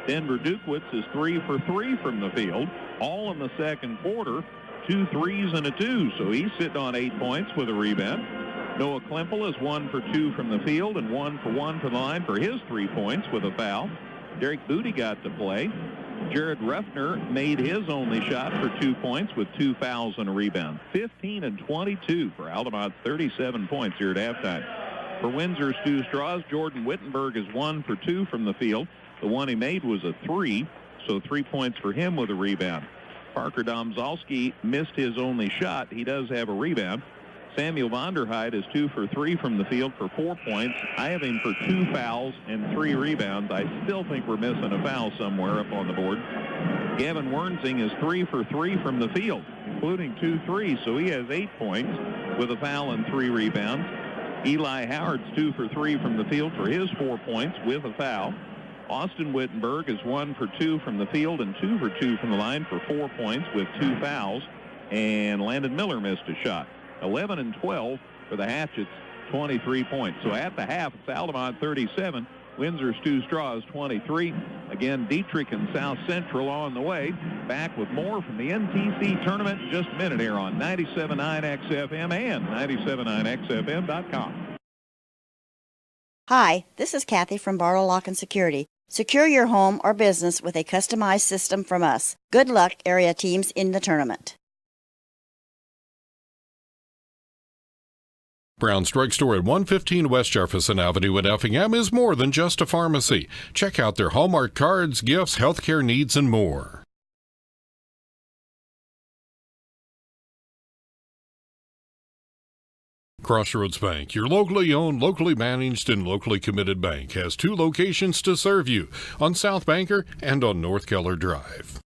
Denver Dukewitz is 3 for 3 from the field, all in the second quarter, 2 threes and a 2. So he's sitting on 8 points with a rebound. Noah Klemple is 1 for 2 from the field and 1 for 1 from the line for his 3 points with a foul. Derek Booty got to play. Jared Ruffner made his only shot for 2 points with 2 fouls and a rebound. 15 and 22 for Altamont, 37 points here at halftime. For Windsor Stew-Stras, Jordan Wittenberg is 1 for 2 from the field. The one he made was a 3, so 3 points for him with a rebound. Parker Domzalski missed his only shot. He does have a rebound. Samuel Vonderheid is 2 for 3 from the field for 4 points. I have him for 2 fouls and 3 rebounds. I still think we're missing a foul somewhere up on the board. Gavin Wernsing is 3 for 3 from the field, including 2 threes, so he has 8 points with a foul and 3 rebounds. Eli Howard's 2 for 3 from the field for his 4 points with a foul. Austin Wittenberg is 1 for 2 from the field and 2 for 2 from the line for 4 points with 2 fouls. And Landon Miller missed a shot. 11 and 12 for the Hatchets, 23 points. So at the half, it's Altamont 37, Windsor Stew-Stras 23. Again, Dietrich and South Central on the way. Back with more from the NTC tournament in just a minute here on 97.9 XFM and 97.9XFM.com. Hi, this is Kathy from Barlow Lock and Security. Secure your home or business with a customized system from us. Good luck, area teams in the tournament. Brown's Drug Store at 115 West Jefferson Avenue in Effingham is more than just a pharmacy. Check out their Hallmark cards, gifts, healthcare needs, and more. Crossroads Bank, your locally owned, locally managed, and locally committed bank, has 2 locations to serve you, on South Banker and on North Keller Drive.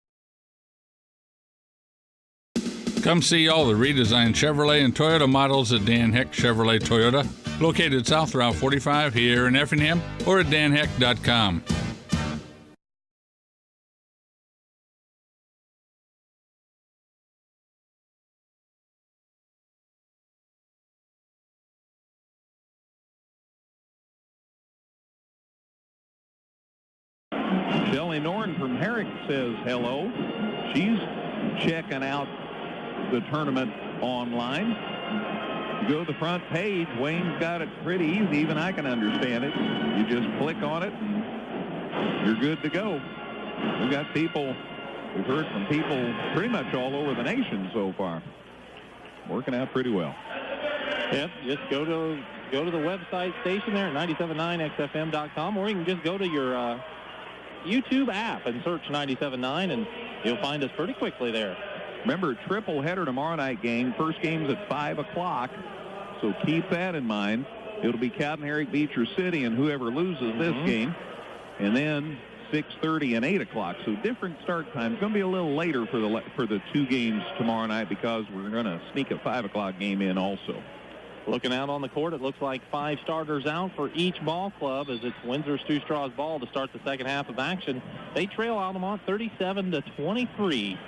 Come see all the redesigned Chevrolet and Toyota models at Dan Heck Chevrolet Toyota, located South Route 45 here in Effingham, or at danheck.com. Shelley Norton from Herrick says hello. She's checking out the tournament online. You go to the front page. Wayne's got it pretty easy. Even I can understand it. You just click on it and you're good to go. We've got people, we've heard from people pretty much all over the nation so far. Working out pretty well. Yep, just go to the website station there at 97.9xfm.com, or you can just go to your YouTube app and search 97.9 and you'll find us pretty quickly there. Remember, triple header tomorrow night game. First game's at 5 o'clock, so keep that in mind. It'll be Cowden, Herrick, Beecher City, and whoever loses this game. And then 6:30 and 8 o'clock, so different start times. Going to be a little later for the 2 games tomorrow night because we're going to sneak a 5 o'clock game in also. Looking out on the court, it looks like 5 starters out for each ball club as it's Windsor Stew-Stras ball to start the second half of action. They trail Altamont 37-23.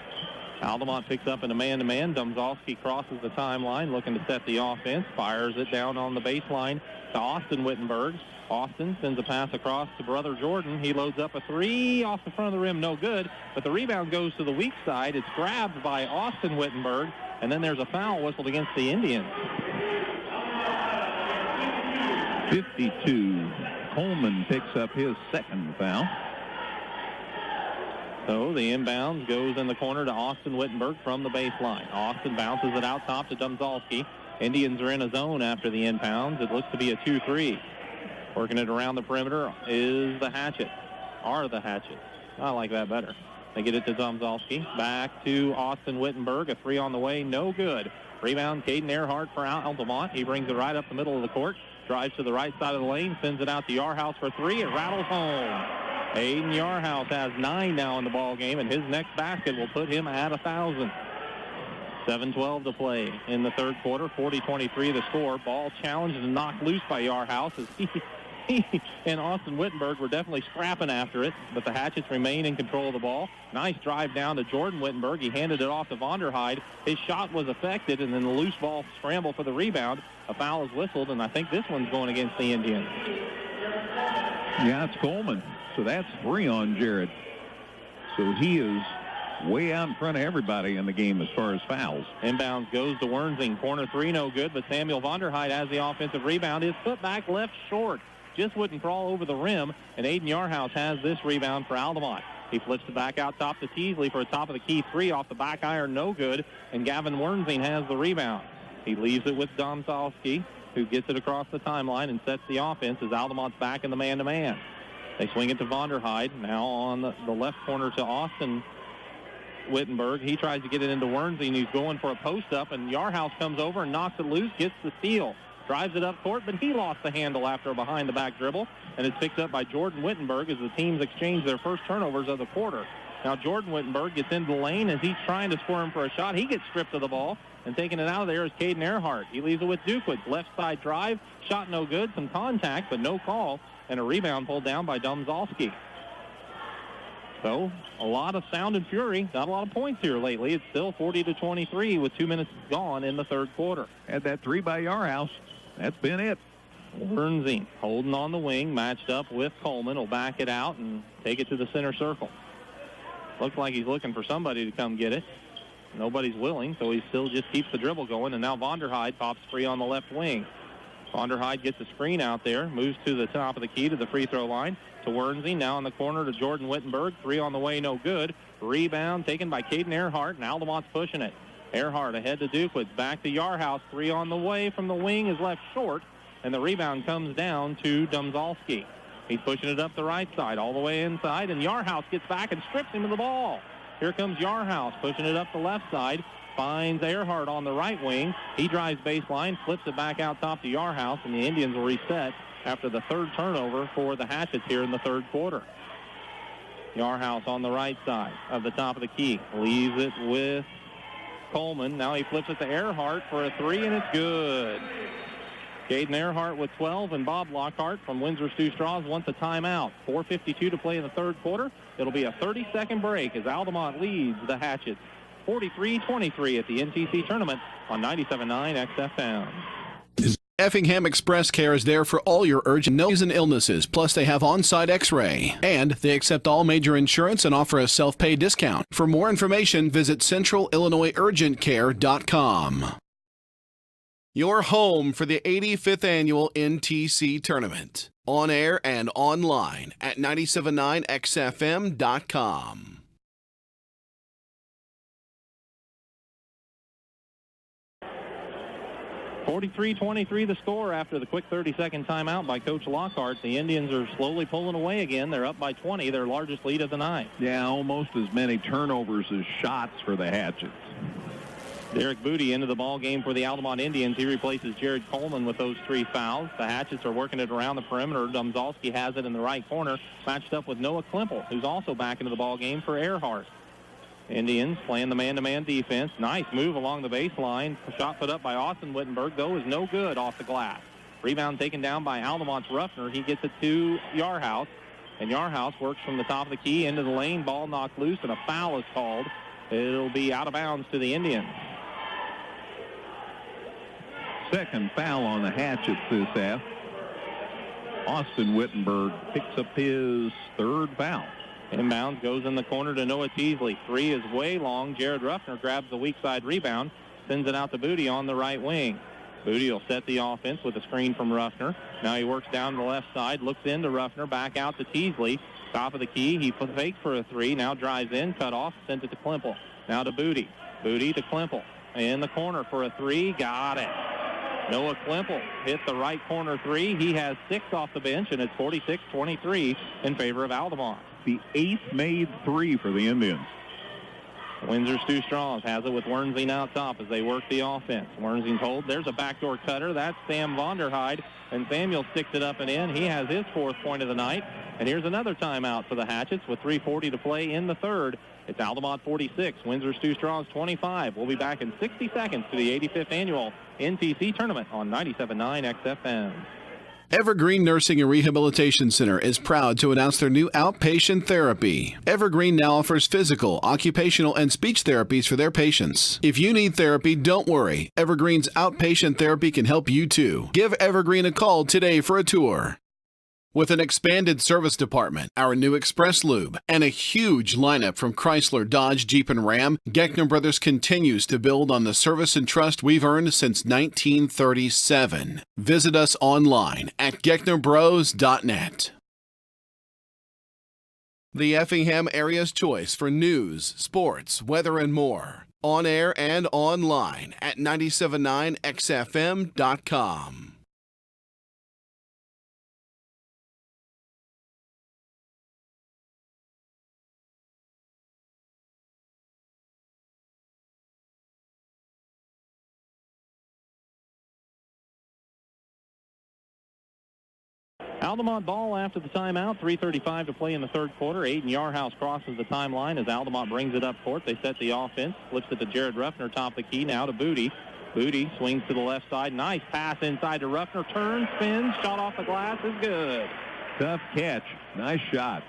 Altamont picks up in a man-to-man. Domzalski crosses the timeline, looking to set the offense. Fires it down on the baseline to Austin Wittenberg. Austin sends a pass across to brother Jordan. He loads up a 3 off the front of the rim, no good. But the rebound goes to the weak side. It's grabbed by Austin Wittenberg, and then there's a foul whistled against the Indians. 52. Coleman picks up his second foul. So the inbound goes in the corner to Austin Wittenberg from the baseline. Austin bounces it out top to Domzalski. Indians are in a zone after the inbounds. It looks to be a 2-3. Working it around the perimeter is the Hatchet. I like that better. They get it to Domzalski. Back to Austin Wittenberg. A three on the way. No good. Rebound, Caden Earhart for Altamont. He brings it right up the middle of the court. Drives to the right side of the lane. Sends it out to Yarhouse for three. It rattles home. Aiden Yarhouse has 9 now in the ball game, and his next basket will put him at 1,000. 7:12 to play in the third quarter. 40-23 the score. Ball challenged and knocked loose by Yarhouse as he and Austin Wittenberg were definitely scrapping after it, but the Hatchets remain in control of the ball. Nice drive down to Jordan Wittenberg. He handed it off to Vonderheide. His shot was affected, and then the loose ball scramble for the rebound. A foul is whistled, and I think this one's going against the Indians. Yeah, it's Coleman. So that's 3 on Jared. So he is way out in front of everybody in the game as far as fouls. Inbounds goes to Wernsing. Corner three, no good, but Samuel Vonderheide has the offensive rebound. His put back left short. Just wouldn't crawl over the rim, and Aiden Yarhouse has this rebound for Altamont. He flips it back out top to Teasley for a top-of-the-key three off the back iron, no good, and Gavin Wernsing has the rebound. He leaves it with Domzalski, who gets it across the timeline and sets the offense as Altamont's back in the man-to-man. They swing it to Vonderheide, now on the left corner to Austin Wittenberg. He tries to get it into Wernsing, who's going for a post-up, and Yarhouse comes over and knocks it loose, gets the steal. Drives it up court, but he lost the handle after a behind-the-back dribble, and it's picked up by Jordan Wittenberg as the teams exchange their first turnovers of the quarter. Now Jordan Wittenberg gets into the lane as he's trying to squirm for a shot. He gets stripped of the ball, and taking it out of there is Caden Earhart. He leaves it with Duquid. Left side drive, shot no good, some contact, but no call, and a rebound pulled down by Domzalski. So a lot of sound and fury, not a lot of points here lately. It's still 40-23 with 2 minutes gone in the third quarter. Had that three by Yarhouse. That's been it. Wernsing holding on the wing, matched up with Coleman. Will back it out and take it to the center circle. Looks like he's looking for somebody to come get it. Nobody's willing, so he still just keeps the dribble going. And now Vonderheide pops free on the left wing. Vonderheide gets a screen out there, moves to the top of the key to the free throw line to Wernsing. Now in the corner to Jordan Wittenberg. Three on the way, no good. Rebound taken by Caden Earhart, and Altamont's pushing it. Earhart ahead to Duquid. Back to Yarhouse. Three on the way from the wing is left short, and the rebound comes down to Domzalski. He's pushing it up the right side, all the way inside, and Yarhouse gets back and strips him of the ball. Here comes Yarhouse, pushing it up the left side, finds Earhart on the right wing. He drives baseline, flips it back out top to Yarhouse, and the Indians will reset after the third turnover for the Hatchets here in the third quarter. Yarhouse on the right side of the top of the key, leaves it with Coleman. Now he flips it to Earhart for a three, and it's good. Caden Earhart with 12, and Bob Lockhart from Windsor Stew-Stras wants a timeout. 4:52 to play in the third quarter. It'll be a 30-second break as Altamont leads the Hatchets 43-23 at the NTC tournament on 97.9 XFM. Effingham Express Care is there for all your urgent and illnesses, plus they have on-site x-ray. And they accept all major insurance and offer a self-pay discount. For more information, visit centralillinoisurgentcare.com. Your home for the 85th annual NTC tournament. On air and online at 97.9xfm.com. 43-23 the score after the quick 30-second timeout by Coach Lockhart. The Indians are slowly pulling away again. They're up by 20, their largest lead of the night. Yeah, almost as many turnovers as shots for the Hatchets. Derek Booty into the ball game for the Altamont Indians. He replaces Jared Coleman with those 3 fouls. The Hatchets are working it around the perimeter. Domzalski has it in the right corner, matched up with Noah Klimple, who's also back into the ball game for Earhart. Indians playing the man-to-man defense. Nice move along the baseline. Shot put up by Austin Wittenberg, though, is no good off the glass. Rebound taken down by Altamont's Ruffner. He gets it to Yarhouse, and Yarhouse works from the top of the key into the lane. Ball knocked loose, and a foul is called. It'll be out of bounds to the Indians. Second foul on the Hatchets this half. Austin Wittenberg picks up his third foul. Inbounds goes in the corner to Noah Teasley. 3 is way long. Jared Ruffner grabs the weak side rebound, sends it out to Booty on the right wing. Booty will set the offense with a screen from Ruffner. Now he works down the left side, looks into Ruffner, back out to Teasley. Top of the key, he fakes for a 3, now drives in, cut off, sends it to Klimple. Now to Booty. Booty to Klimple. In the corner for a 3, got it. Noah Klimple hit the right corner 3. He has 6 off the bench, and it's 46-23 in favor of Altamont. the 8th made 3 for the Indians. Windsor Stew-Stras has it with Wernzing out top as they work the offense. Wernzing's hold. There's a backdoor cutter. That's Sam Vonderheide. And Samuel sticks it up and in. He has his 4th point of the night. And here's another timeout for the Hatchets with 3:40 to play in the third. It's Altamont 46, Windsor Stew-Stras 25. We'll be back in 60 seconds to the 85th annual NTC tournament on 97.9 XFM. Evergreen Nursing and Rehabilitation Center is proud to announce their new outpatient therapy. Evergreen now offers physical, occupational, and speech therapies for their patients. If you need therapy, don't worry. Evergreen's outpatient therapy can help you too. Give Evergreen a call today for a tour. With an expanded service department, our new Express Lube, and a huge lineup from Chrysler, Dodge, Jeep, and Ram, Geckner Brothers continues to build on the service and trust we've earned since 1937. Visit us online at GecknerBros.net. The Effingham area's choice for news, sports, weather, and more. On air and online at 979XFM.com. Altamont ball after the timeout. 3:35 to play in the third quarter. Aiden Yarhouse crosses the timeline as Altamont brings it up court. They set the offense. Flips it to Jared Ruffner, top of the key. Now to Booty. Booty swings to the left side. Nice pass inside to Ruffner. Turns, spins, shot off the glass is good. Tough catch. Nice shot.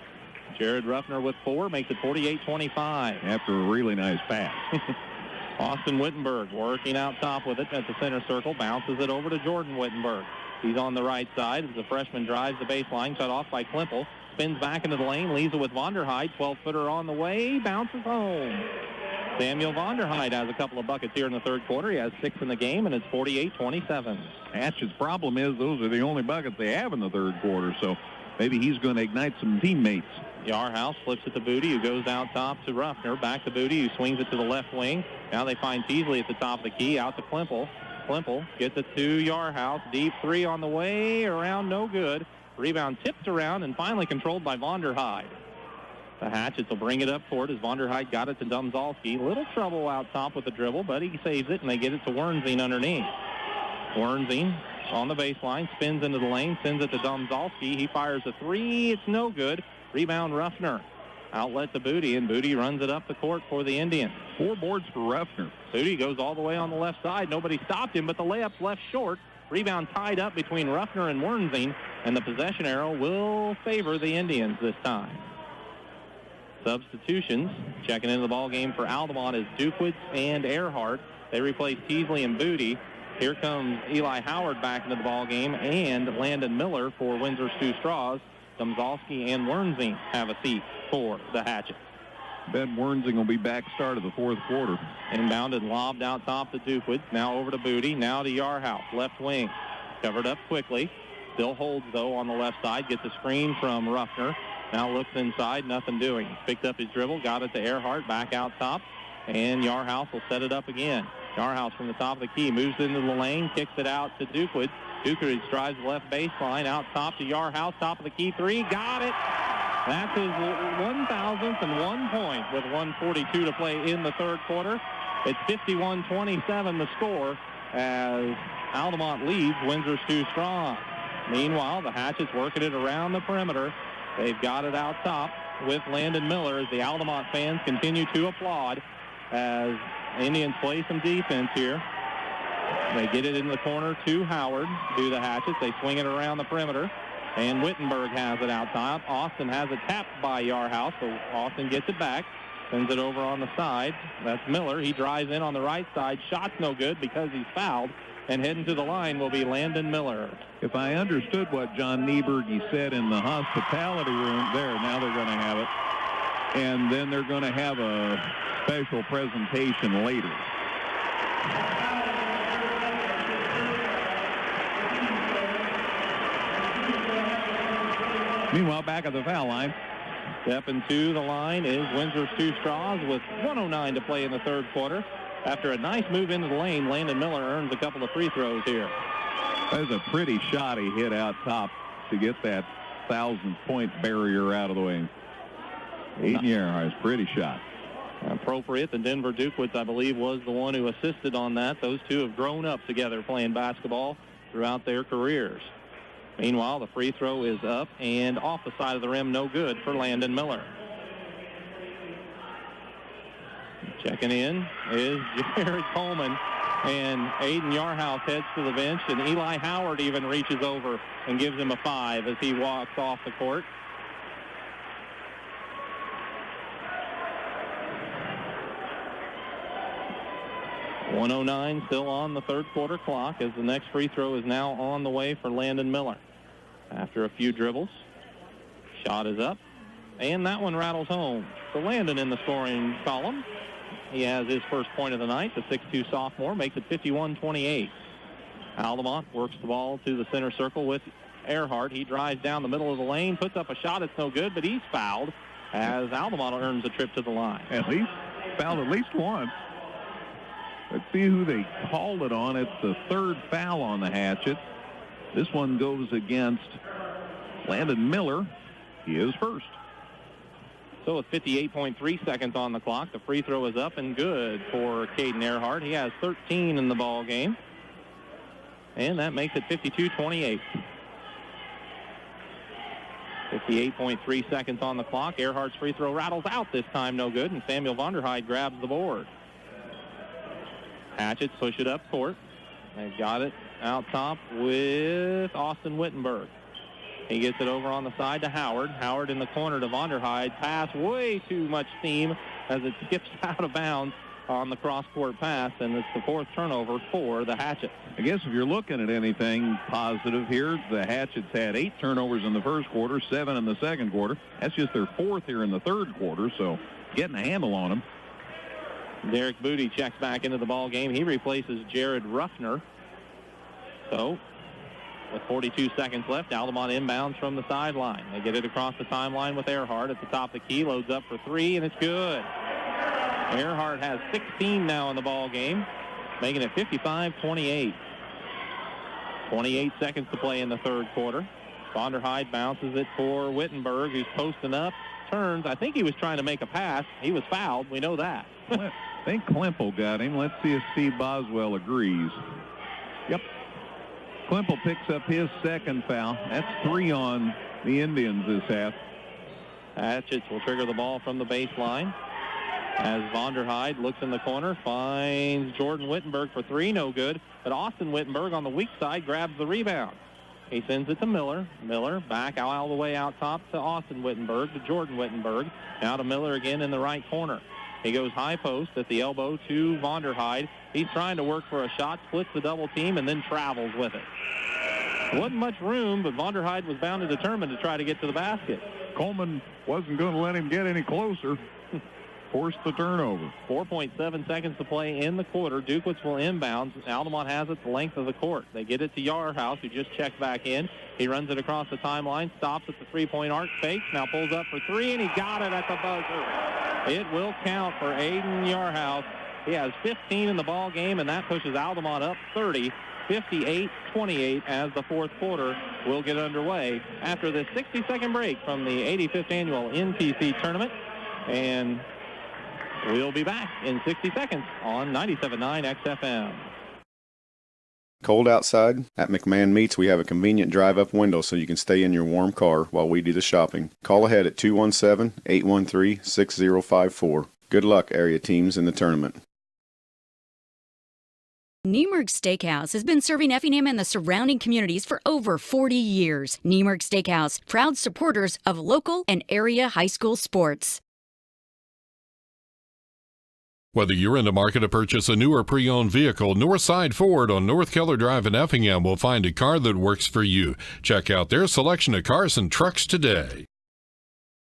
Jared Ruffner with 4 makes it 48-25. After a really nice pass. Austin Wittenberg working out top with it at the center circle. Bounces it over to Jordan Wittenberg. He's on the right side as the freshman drives the baseline, cut off by Klimple. Spins back into the lane, leaves it with Vonderheide. 12-footer on the way, bounces home. Samuel Vonderheide has a couple of buckets here in the third quarter. He has 6 in the game, and it's 48-27. Hatch's problem is those are the only buckets they have in the third quarter, so maybe he's going to ignite some teammates. Yarhouse flips it to Booty, who goes out top to Ruffner. Back to Booty, who swings it to the left wing. Now they find Teasley at the top of the key, out to Klimple. Klimple gets it to Yarhouse. Deep 3 on the way. Around, no good. Rebound tipped around and finally controlled by Vonderheide. The Hatchets will bring it up court as Vonderheide got it to Domzalski. Little trouble out top with the dribble, but he saves it, and they get it to Wernzing underneath. Wernzing on the baseline, spins into the lane, sends it to Domzalski. He fires a 3. It's no good. Rebound Ruffner. Outlet to Booty, and Booty runs it up the court for the Indians. 4 boards for Ruffner. Booty goes all the way on the left side. Nobody stopped him, but the layup's left short. Rebound tied up between Ruffner and Wernzing, and the possession arrow will favor the Indians this time. Substitutions. Checking into the ball game for Altamont is Duquid and Earhart. They replace Teasley and Booty. Here comes Eli Howard back into the ball game, and Landon Miller for Windsor Stew-Stras. Domzalski and Wernzing have a seat for the Hatchets. Ben Wernzing will be back start of the fourth quarter. Inbounded, lobbed out top to Duquid. Now over to Booty. Now to Yarhouse. Left wing. Covered up quickly. Still holds, though, on the left side. Gets a screen from Ruffner. Now looks inside. Nothing doing. Picked up his dribble. Got it to Earhart. Back out top. And Yarhouse will set it up again. Yarhouse from the top of the key. Moves into the lane. Kicks it out to Duquid. Duquid drives the left baseline. Out top to Yarhouse. Top of the key. 3. Got it. That's his 1,001 point with 1:42 to play in the third quarter. It's 51-27 the score as Altamont leads Windsor Stew-Stras. Meanwhile, the Hatchets working it around the perimeter. They've got it out top with Landon Miller as the Altamont fans continue to applaud as Indians play some defense here. They get it in the corner to Howard, to the Hatchets. They swing it around the perimeter. And Wittenberg has it out top. Austin has it tapped by Yarhouse, so Austin gets it back, sends it over on the side. That's Miller. He drives in on the right side. Shot's no good because he's fouled. And heading to the line will be Landon Miller. If I understood what John Nieberg said in the hospitality room there, now they're going to have it. And then they're going to have a special presentation later. Meanwhile, back at the foul line. Stepping to the line is Windsor Stew-Stras with 1:09 to play in the third quarter. After a nice move into the lane, Landon Miller earns a couple of free throws here. That was a pretty shot he hit out top to get that 1,000-point barrier out of the way. Aiden Earhart's pretty shot. Appropriate. The Denver Dukewitz, I believe, was the one who assisted on that. Those two have grown up together playing basketball throughout their careers. Meanwhile, the free throw is up and off the side of the rim, no good for Landon Miller. Checking in is Jared Coleman, and Aiden Yarhouse heads to the bench, and Eli Howard even reaches over and gives him a 5 as he walks off the court. .109 still on the third quarter clock as the next free throw is now on the way for Landon Miller. After a few dribbles, shot is up, and that one rattles home. So Landon in the scoring column. He has his first point of the night. The 6'2 sophomore makes it 51-28. Altamont works the ball to the center circle with Earhart. He drives down the middle of the lane, puts up a shot. It's no good, but he's fouled as Altamont earns a trip to the line. At least fouled at least once. Let's see who they called it on. It's the third foul on the Hatchets. This one goes against Landon Miller. He is first. So with 58.3 seconds on the clock, the free throw is up and good for Caden Earhart. He has 13 in the ball game. And that makes it 52-28. 58.3 seconds on the clock. Earhart's free throw rattles out this time, no good, and Samuel Vonderheide grabs the board. Hatchets push it up court. They've got it out top with Austin Wittenberg. He gets it over on the side to Howard. Howard in the corner to Vonderheide. Pass, way too much steam as it skips out of bounds on the cross-court pass, and it's the fourth turnover for the Hatchets. I guess if you're looking at anything positive here, the Hatchets had 8 turnovers in the first quarter, 7 in the second quarter. That's just their 4th here in the third quarter, so getting a handle on them. Derek Booty checks back into the ball game. He replaces Jared Ruffner. So, with 42 seconds left, Altamont inbounds from the sideline. They get it across the timeline with Earhart at the top of the key. Loads up for 3, and it's good. Earhart has 16 now in the ball game, making it 55-28. 28 seconds to play in the third quarter. Vonderheide bounces it for Wittenberg, who's posting up. Turns. I think he was trying to make a pass. He was fouled. We know that. I think Klemple got him. Let's see if Steve Boswell agrees. Yep. Klemple picks up his second foul. That's 3 on the Indians this half. Hatchets will trigger the ball from the baseline as Vonderheide looks in the corner, finds Jordan Wittenberg for 3, no good. But Austin Wittenberg on the weak side grabs the rebound. He sends it to Miller. Miller back all the way out top to Austin Wittenberg, to Jordan Wittenberg. Now to Miller again in the right corner. He goes high post at the elbow to Vonderheide. He's trying to work for a shot, splits the double team, and then travels with it. Wasn't much room, but Vonderheide was bound and determined to try to get to the basket. Coleman wasn't going to let him get any closer. Forced the turnover. 4.7 seconds to play in the quarter. Dukewitz will inbound. Altamont has it the length of the court. They get it to Yarhouse, who just checked back in. He runs it across the timeline, stops at the three-point arc, fakes, now pulls up for 3, and he got it at the buzzer. It will count for Aiden Yarhouse. He has 15 in the ball game, and that pushes Altamont up 30, 58-28 as the fourth quarter will get underway after this 60-second break from the 85th annual NTC tournament. And we'll be back in 60 seconds on 97.9 XFM. Cold outside? At McMahon Meats, we have a convenient drive-up window so you can stay in your warm car while we do the shopping. Call ahead at 217-813-6054. Good luck, area teams, in the tournament. Niemerg Steakhouse has been serving Effingham and the surrounding communities for over 40 years. Niemerg Steakhouse, proud supporters of local and area high school sports. Whether you're in the market to purchase a new or pre-owned vehicle, Northside Ford on North Keller Drive in Effingham will find a car that works for you. Check out their selection of cars and trucks today.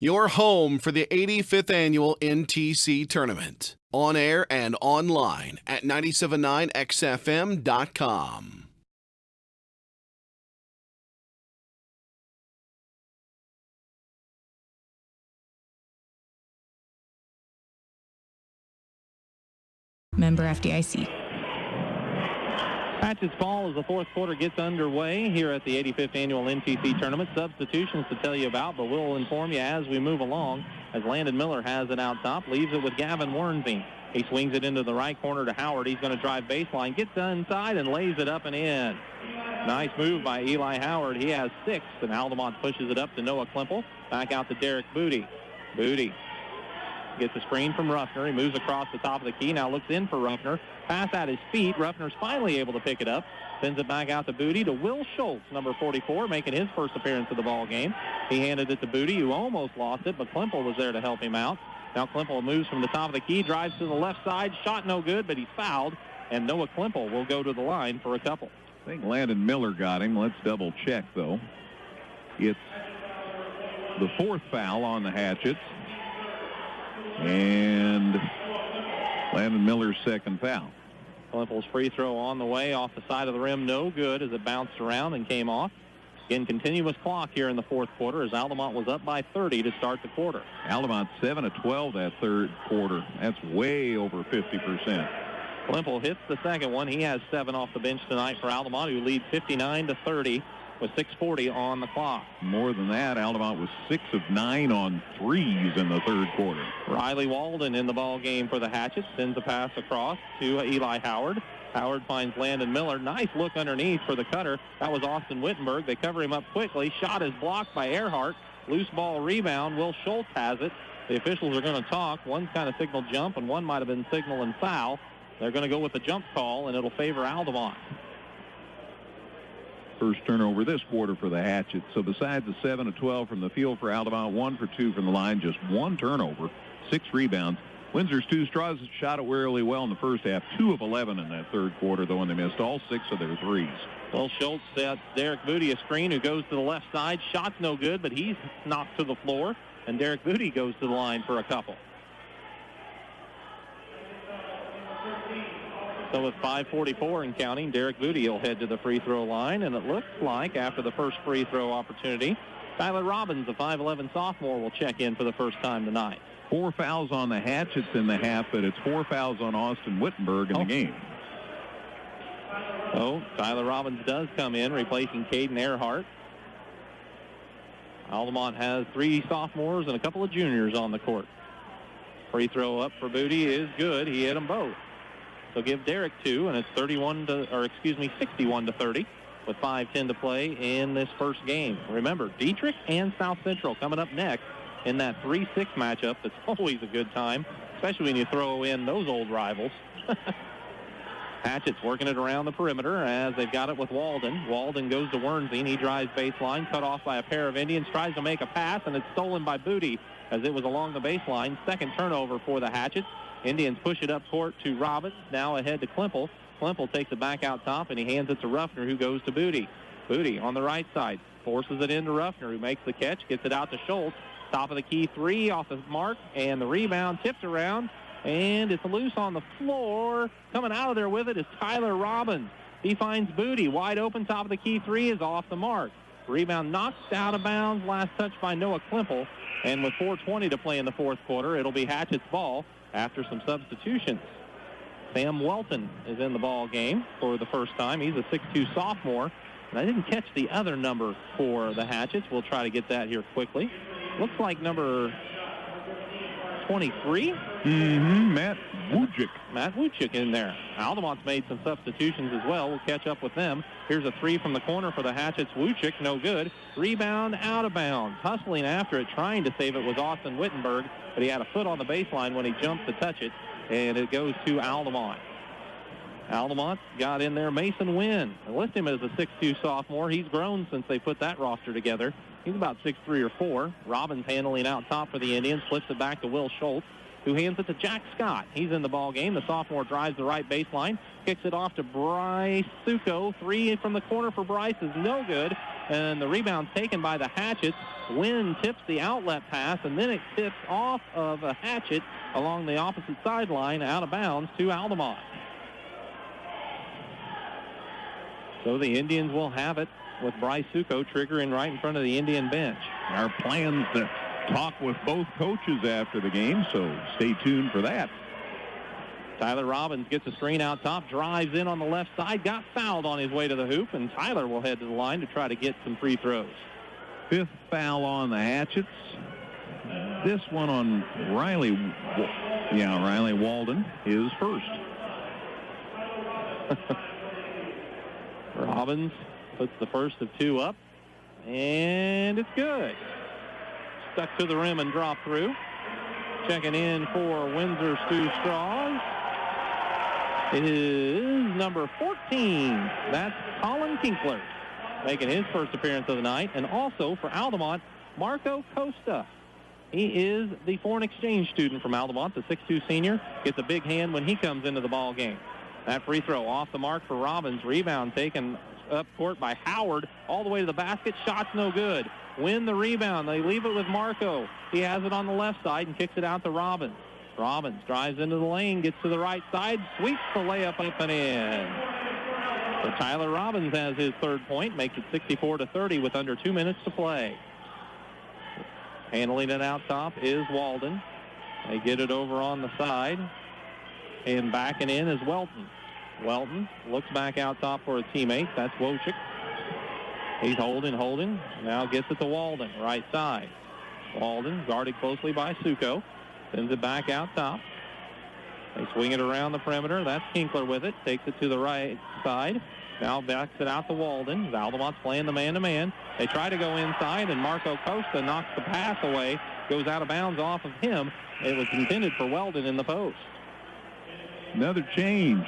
Your home for the 85th annual NTC tournament. On air and online at 979xfm.com. Member FDIC. Hatchets ball as the fourth quarter gets underway here at the 85th annual NTC tournament. Substitutions to tell you about, but we'll inform you as we move along. as Landon Miller has it out top, leaves it with Gavin Wernzing. He swings it into the right corner to Howard. He's going to drive baseline, gets inside, and lays it up and in. Nice move by Eli Howard. He has 6, and Altamont pushes it up to Noah Klimple. Back out to Derek Booty. Booty gets a screen from Ruffner. He moves across the top of the key. Now looks in for Ruffner. Pass at his feet. Ruffner's finally able to pick it up. Sends it back out to Booty to Will Schultz, number 44, making his first appearance of the ball game. He handed it to Booty, who almost lost it, but Klimple was there to help him out. Now Klimple moves from the top of the key, drives to the left side. Shot no good, but he's fouled, and Noah Klimple will go to the line for a couple. I think Landon Miller got him. Let's double check, though. It's the 4th foul on the Hatchets. And Landon Miller's 2nd foul. Klimple's free throw on the way off the side of the rim. No good as it bounced around and came off. Again, continuous clock here in the 4th quarter as Altamont was up by 30 to start the quarter. Altamont 7 of 12 that 3rd quarter. That's way over 50%. Klimple hits the 2nd one. He has 7 off the bench tonight for Altamont, who lead 59-30 with 6:40 on the clock. More than that, Altamont was 6 of 9 on threes in the 3rd quarter. Riley Walden in the ball game for the Hatchets. Sends a pass across to Eli Howard. Howard finds Landon Miller. Nice look underneath for the cutter. That was Austin Wittenberg. They cover him up quickly. Shot is blocked by Earhart. Loose ball rebound. Will Schultz has it. The officials are going to talk. One's kind of signaled jump, and one might have been signaling foul. They're going to go with the jump call, and it'll favor Altamont. First turnover this quarter for the Hatchets. So besides the 7 of 12 from the field for Altamont, 1 for 2 from the line, just 1 turnover, 6 rebounds. Windsor's Stew-Stras shot it really well in the first half, 2 of 11 in that 3rd quarter, though, and they missed all 6 of their threes. Well, Schultz sets Derek Booty a screen, who goes to the left side. Shot's no good, but he's knocked to the floor, and Derek Booty goes to the line for a couple. So with 5:44 and counting, Derek Booty will head to the free throw line, and it looks like after the first free throw opportunity, Tyler Robbins, the 5'11 sophomore, will check in for the first time tonight. 4 fouls on the Hatchets in the half, but it's 4 fouls on Austin Wittenberg in the game. So Tyler Robbins does come in, replacing Caden Earhart. Altamont has 3 sophomores and a couple of juniors on the court. Free throw up for Booty is good. He hit them both. So give Derek 2, and it's 61-30 with 5:10 to play in this first game. Remember, Dietrich and South Central coming up next in that 3-6 matchup. That's always a good time, especially when you throw in those old rivals. Hatchets working it around the perimeter as they've got it with Walden. Walden goes to Wernzing. He drives baseline, cut off by a pair of Indians, tries to make a pass, and it's stolen by Booty as it was along the baseline. 2nd turnover for the Hatchets. Indians push it up court to Robbins, now ahead to Klimple. Klimple takes it back out top, and he hands it to Ruffner, who goes to Booty. Booty on the right side, forces it into Ruffner, who makes the catch, gets it out to Schultz. Top of the key 3 off the mark, and the rebound tipped around, and it's loose on the floor. Coming out of there with it is Tyler Robbins. He finds Booty wide open. Top of the key 3 is off the mark. Rebound knocked out of bounds. Last touch by Noah Klimple. And with 4:20 to play in the 4th quarter, it'll be Hatchet's ball after some substitutions. Sam Welton is in the ball game for the first time. He's a 6'2 sophomore. And I didn't catch the other number for the Hatchets. We'll try to get that here quickly. Looks like number 23. Matt Wujcik. Matt Wujcik in there. Altamont's made some substitutions as well. We'll catch up with them. Here's a 3 from the corner for the Hatchets. Wujcik, no good. Rebound out of bounds. Hustling after it, trying to save it was Austin Wittenberg, but he had a foot on the baseline when he jumped to touch it, and it goes to Altamont. Altamont got in there. Mason Wynn. I list him as a 6'2 sophomore. He's grown since they put that roster together. He's about 6'3 or 4. Robbins handling out top for the Indians. Flips it back to Will Schultz, who hands it to Jack Scott. He's in the ball game. The sophomore drives the right baseline. Kicks it off to Bryce Succo. 3 from the corner for Bryce is no good. And the rebound's taken by the Hatchets. Wynn tips the outlet pass, and then it tips off of a Hatchet along the opposite sideline out of bounds to Altamont. So the Indians will have it with Bryce Succo triggering right in front of the Indian bench. Our plans to talk with both coaches after the game, so stay tuned for that. Tyler Robbins gets a screen out top, drives in on the left side, got fouled on his way to the hoop, and Tyler will head to the line to try to get some free throws. 5th foul on the Hatchets. This one on Riley. Yeah, Riley Walden is first. Robbins puts the first of two up, and it's good. Stuck to the rim and dropped through. Checking in for Windsor Stew-Stras is number 14. That's Colin Kinkler, making his first appearance of the night. And also for Altamont, Marco Costa. He is the foreign exchange student from Altamont, the 6'2 senior. Gets a big hand when he comes into the ball game. That free throw off the mark for Robbins. Rebound taken up court by Howard all the way to the basket. Shot's no good. Win the rebound. They leave it with Marco. He has it on the left side and kicks it out to Robbins. Robbins drives into the lane, gets to the right side, sweeps the layup up and in. So Tyler Robbins has his third point, makes it 64-30 with under 2 minutes to play. Handling it out top is Walden. They get it over on the side. And backing in is Welton. Welton looks back out top for a teammate. That's Wojcik. He's holding. Now gets it to Walden, right side. Walden guarded closely by Suko. Sends it back out top. They swing it around the perimeter. That's Kinkler with it. Takes it to the right side. Now backs it out to Walden. Altamont's playing the man-to-man. They try to go inside, and Marco Costa knocks the pass away. Goes out of bounds off of him. It was intended for Weldon in the post. Another change.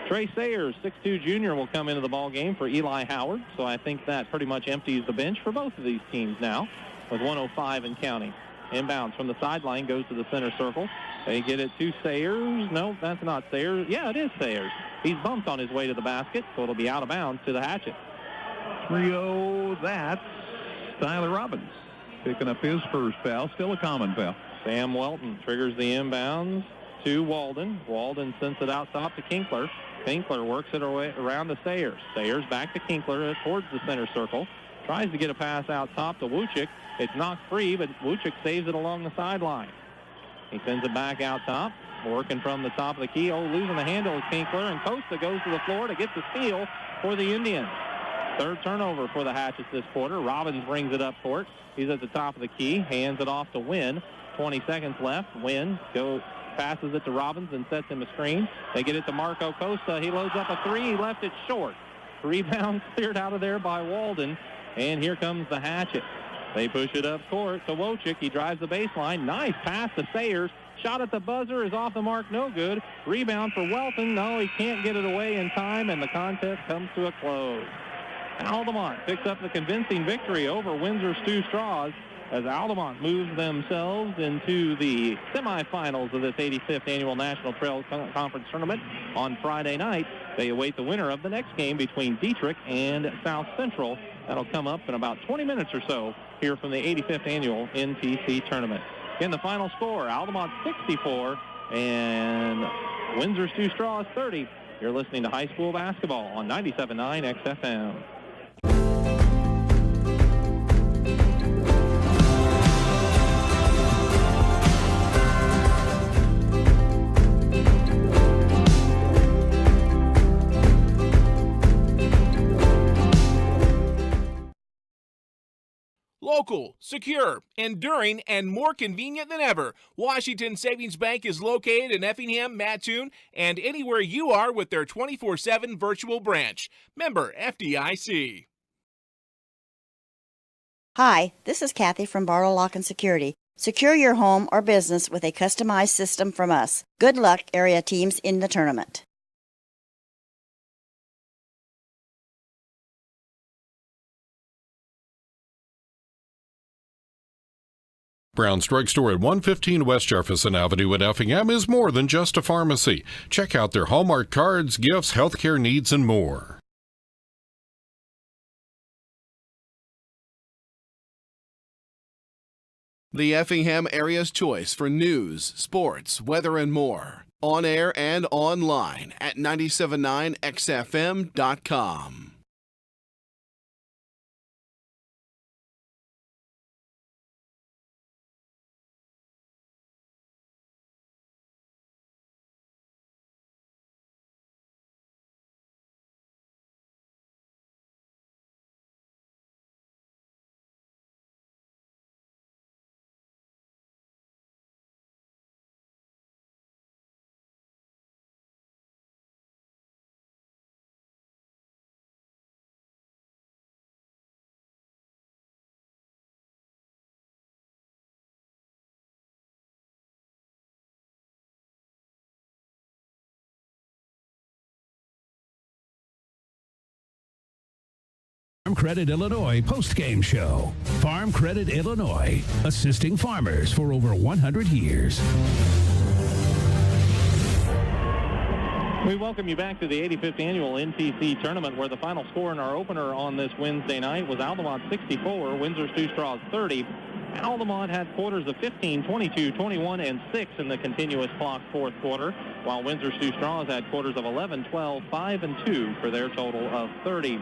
Trey Sayers, 6'2 junior, will come into the ball game for Eli Howard. So I think that pretty much empties the bench for both of these teams now with 1:05 and counting. Inbounds from the sideline, goes to the center circle. They get it to Sayers. No, that's not Sayers. Yeah, it is Sayers. He's bumped on his way to the basket, so it'll be out of bounds to the Hatchet. 3-0, that's Tyler Robbins picking up his first foul. Still a common foul. Sam Welton triggers the inbounds to Walden. Walden sends it out top to Kinkler. Kinkler works it around to Sayers. Sayers back to Kinkler towards the center circle. Tries to get a pass out top to Wojcik. It's knocked free, but Wojcik saves it along the sideline. He sends it back out top. Working from the top of the key. Losing the handle is Kinkler, and Costa goes to the floor to get the steal for the Indians. Third turnover for the Hatchets this quarter. Robbins brings it up court. He's at the top of the key. Hands it off to Wynn. 20 seconds left. Wynn passes it to Robbins and sets him a screen. They get it to Marco Costa. He loads up a three. He left it short. Rebound cleared out of there by Walden. And here comes the Hatchet. They push it up court to Wojcik. He drives the baseline. Nice pass to Sayers. Shot at the buzzer is off the mark. No good. Rebound for Welton. No, he can't get it away in time, and the contest comes to a close. Altamont picks up the convincing victory over Windsor Stew-Stras as Altamont moves themselves into the semifinals of this 85th Annual National Trail Conference Tournament. On Friday night, they await the winner of the next game between Dietrich and South Central. That'll come up in about 20 minutes or so here from the 85th Annual NTC Tournament. In the final score, Altamont 64 and Windsor Stew-Stras 30. You're listening to high school basketball on 97.9 XFM. Local, secure, enduring, and more convenient than ever, Washington Savings Bank is located in Effingham, Mattoon, and anywhere you are with their 24/7 virtual branch. Member FDIC. Hi, this is Kathy from Barlow Lock and Security. Secure your home or business with a customized system from us. Good luck, area teams in the tournament. Brown's Drugstore at 115 West Jefferson Avenue in Effingham is more than just a pharmacy. Check out their Hallmark cards, gifts, healthcare needs, and more. The Effingham area's choice for news, sports, weather, and more. On air and online at 979xfm.com. Farm Credit Illinois postgame show. Farm Credit Illinois, assisting farmers for over 100 years. We welcome you back to the 85th Annual NTC Tournament, where the final score in our opener on this Wednesday night was Altamont 64, Windsor Stew-Stras 30. Altamont had quarters of 15, 22, 21, and 6 in the continuous clock fourth quarter, while Windsor Stew-Stras had quarters of 11, 12, 5, and 2 for their total of 30.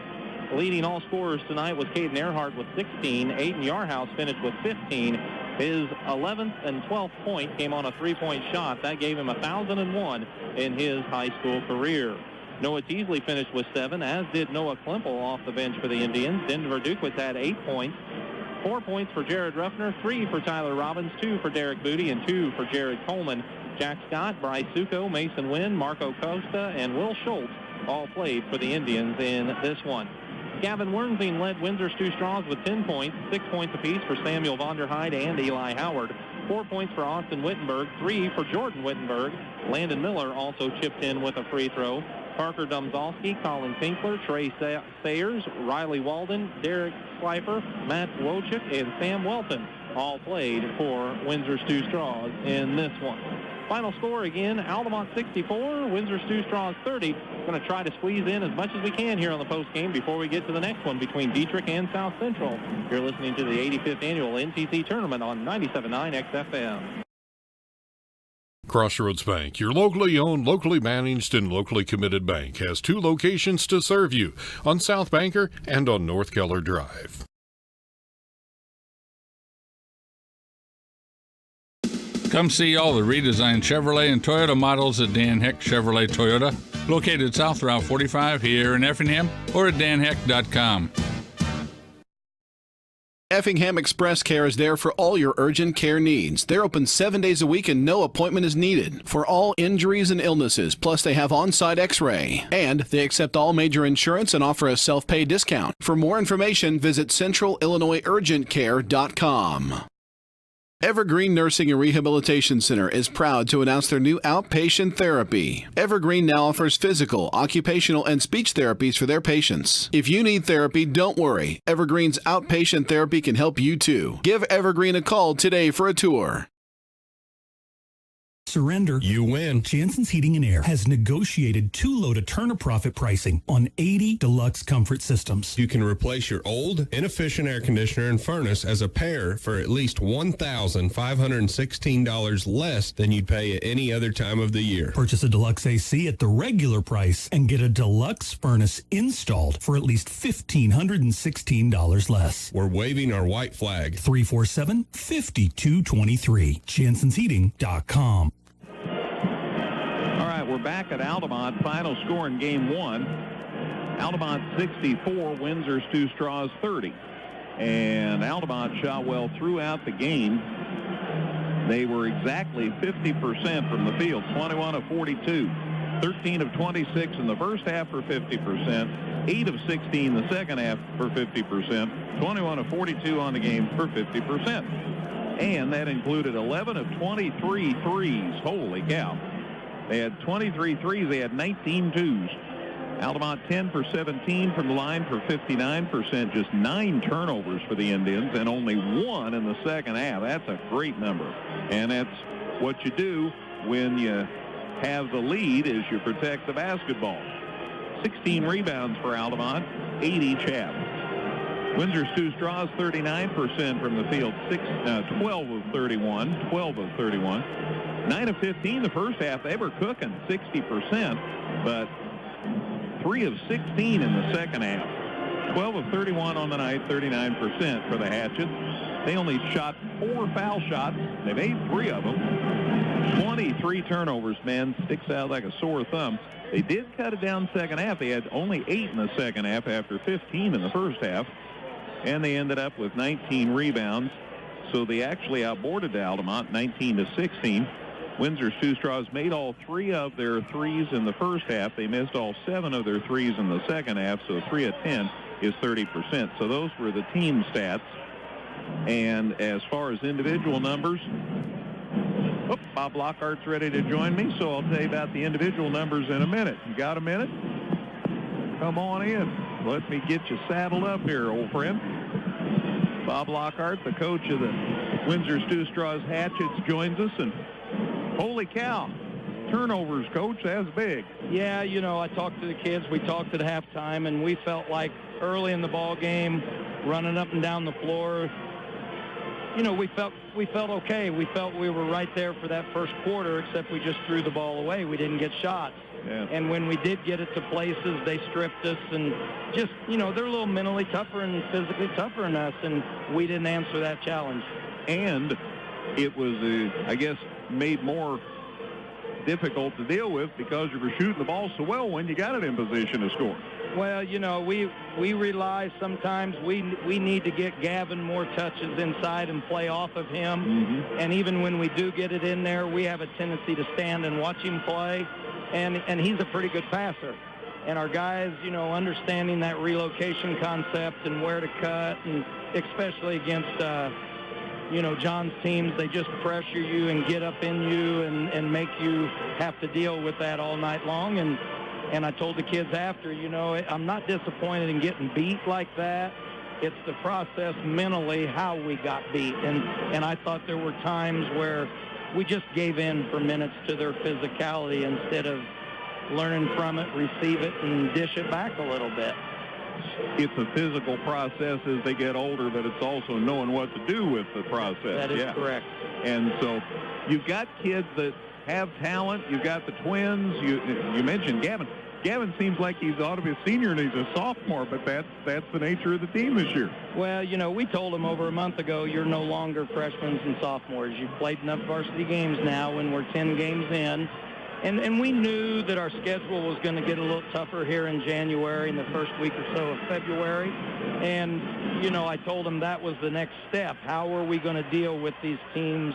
Leading all scorers tonight was Caden Earhart with 16. Aiden Yarhouse finished with 15. His 11th and 12th point came on a three-point shot. That gave him 1,001 in his high school career. Noah Teasley finished with 7, as did Noah Klimple off the bench for the Indians. Denver Duquitz had 8 points. 4 points for Jared Ruffner, 3 for Tyler Robbins, 2 for Derek Booty, and 2 for Jared Coleman. Jack Scott, Bryce Succo, Mason Wynn, Marco Costa, and Will Schultz all played for the Indians in this one. Gavin Wernzing led Windsor Stew-Stras with 10 points, 6 points apiece for Samuel Vonderheide and Eli Howard, 4 points for Austin Wittenberg, 3 for Jordan Wittenberg. Landon Miller also chipped in with a free throw. Parker Domzalski, Colin Tinkler, Trey Sayers, Riley Walden, Derek Slifer, Matt Wojcik, and Sam Welton all played for Windsor Stew-Stras in this one. Final score again, Altamont 64, Windsor Stew-Stras 30. Going to try to squeeze in as much as we can here on the post game before we get to the next one between Dietrich and South Central. You're listening to the 85th Annual NTC Tournament on 97.9 XFM. Crossroads Bank, your locally owned, locally managed, and locally committed bank, has 2 locations to serve you, on South Banker and on North Keller Drive. Come see all the redesigned Chevrolet and Toyota models at Dan Heck Chevrolet Toyota, located south Route 45 here in Effingham, or at danheck.com. Effingham Express Care is there for all your urgent care needs. They're open 7 days a week and no appointment is needed for all injuries and illnesses. Plus, they have on-site x-ray. And they accept all major insurance and offer a self-pay discount. For more information, visit centralillinoisurgentcare.com. Evergreen Nursing and Rehabilitation Center is proud to announce their new outpatient therapy. Evergreen now offers physical, occupational, and speech therapies for their patients. If you need therapy, don't worry. Evergreen's outpatient therapy can help you too. Give Evergreen a call today for a tour. Surrender. You win. Jansen's Heating and Air has negotiated too low to turn a profit pricing on 80 deluxe comfort systems. You can replace your old, inefficient air conditioner and furnace as a pair for at least $1,516 less than you'd pay at any other time of the year. Purchase a deluxe AC at the regular price and get a deluxe furnace installed for at least $1,516 less. We're waving our white flag. 347-5223. JansensHeating.com. We're back at Altamont. Final score in game 1. Altamont 64, Windsor Stew-Stras 30. And Altamont shot well throughout the game. They were exactly 50% from the field, 21 of 42. 13 of 26 in the first half for 50%. 8 of 16 the second half for 50%. 21 of 42 on the game for 50%. And that included 11 of 23 threes. Holy cow. They had 23 threes. They had 19 twos. Altamont 10 for 17 from the line for 59%. Just 9 turnovers for the Indians and only 1 in the second half. That's a great number. And that's what you do when you have the lead, is you protect the basketball. 16 rebounds for Altamont, 8 each half. Windsor Stew-Stras 39% from the field, 12 of 31, 12 of 31. 9 of 15 the first half. They were cooking 60%, but 3 of 16 in the second half. 12 of 31 on the night, 39% for the Hatchets. They only shot 4 foul shots. They made 3 of them. 23 turnovers, man. Sticks out like a sore thumb. They did cut it down second half. They had only 8 in the second half after 15 in the first half. And they ended up with 19 rebounds. So they actually outboarded Altamont 19 to 16. Windsor Stew-Stras made all 3 of their threes in the first half. They missed all 7 of their threes in the second half, so 3 of 10 is 30%. So those were the team stats. And as far as individual numbers, Bob Lockhart's ready to join me, so I'll tell you about the individual numbers in a minute. You got a minute? Come on in. let me get you saddled up here, old friend. Bob Lockhart, the coach of the Windsor Stew-Stras Hatchets, joins us, and holy cow, turnovers, Coach, that's big. Yeah, you know, I talked to the kids. We talked at halftime, and we felt like early in the ball game, running up and down the floor, you know, we felt okay. We felt we were right there for that first quarter, except we just threw the ball away. We didn't get shots. Yeah. And when we did get it to places, they stripped us, and just, you know, they're a little mentally tougher and physically tougher than us, and we didn't answer that challenge. And it was, I guess, made more difficult to deal with because you were shooting the ball so well when you got it in position to score. Well, you know, we rely sometimes, we need to get Gavin more touches inside and play off of him. Mm-hmm. And even when we do get it in there, we have a tendency to stand and watch him play. And he's a pretty good passer. And our guys, you know, understanding that relocation concept and where to cut, and especially against, you know, John's teams, they just pressure you and get up in you and make you have to deal with that all night long. And I told the kids after, you know, I'm not disappointed in getting beat like that. It's the process mentally how we got beat. And I thought there were times where we just gave in for minutes to their physicality instead of learning from it, receive it, and dish it back a little bit. It's a physical process as they get older, but it's also knowing what to do with the process. That is correct. And so you've got kids that have talent. You've got the twins. You mentioned Gavin. Gavin seems like he's ought to be a senior and he's a sophomore, but that's the nature of the team this year. Well, you know, we told him over a month ago, you're no longer freshmen and sophomores. You've played enough varsity games now, and we're 10 games in. And we knew that our schedule was going to get a little tougher here in January and the first week or so of February. And, you know, I told him that was the next step. How are we going to deal with these teams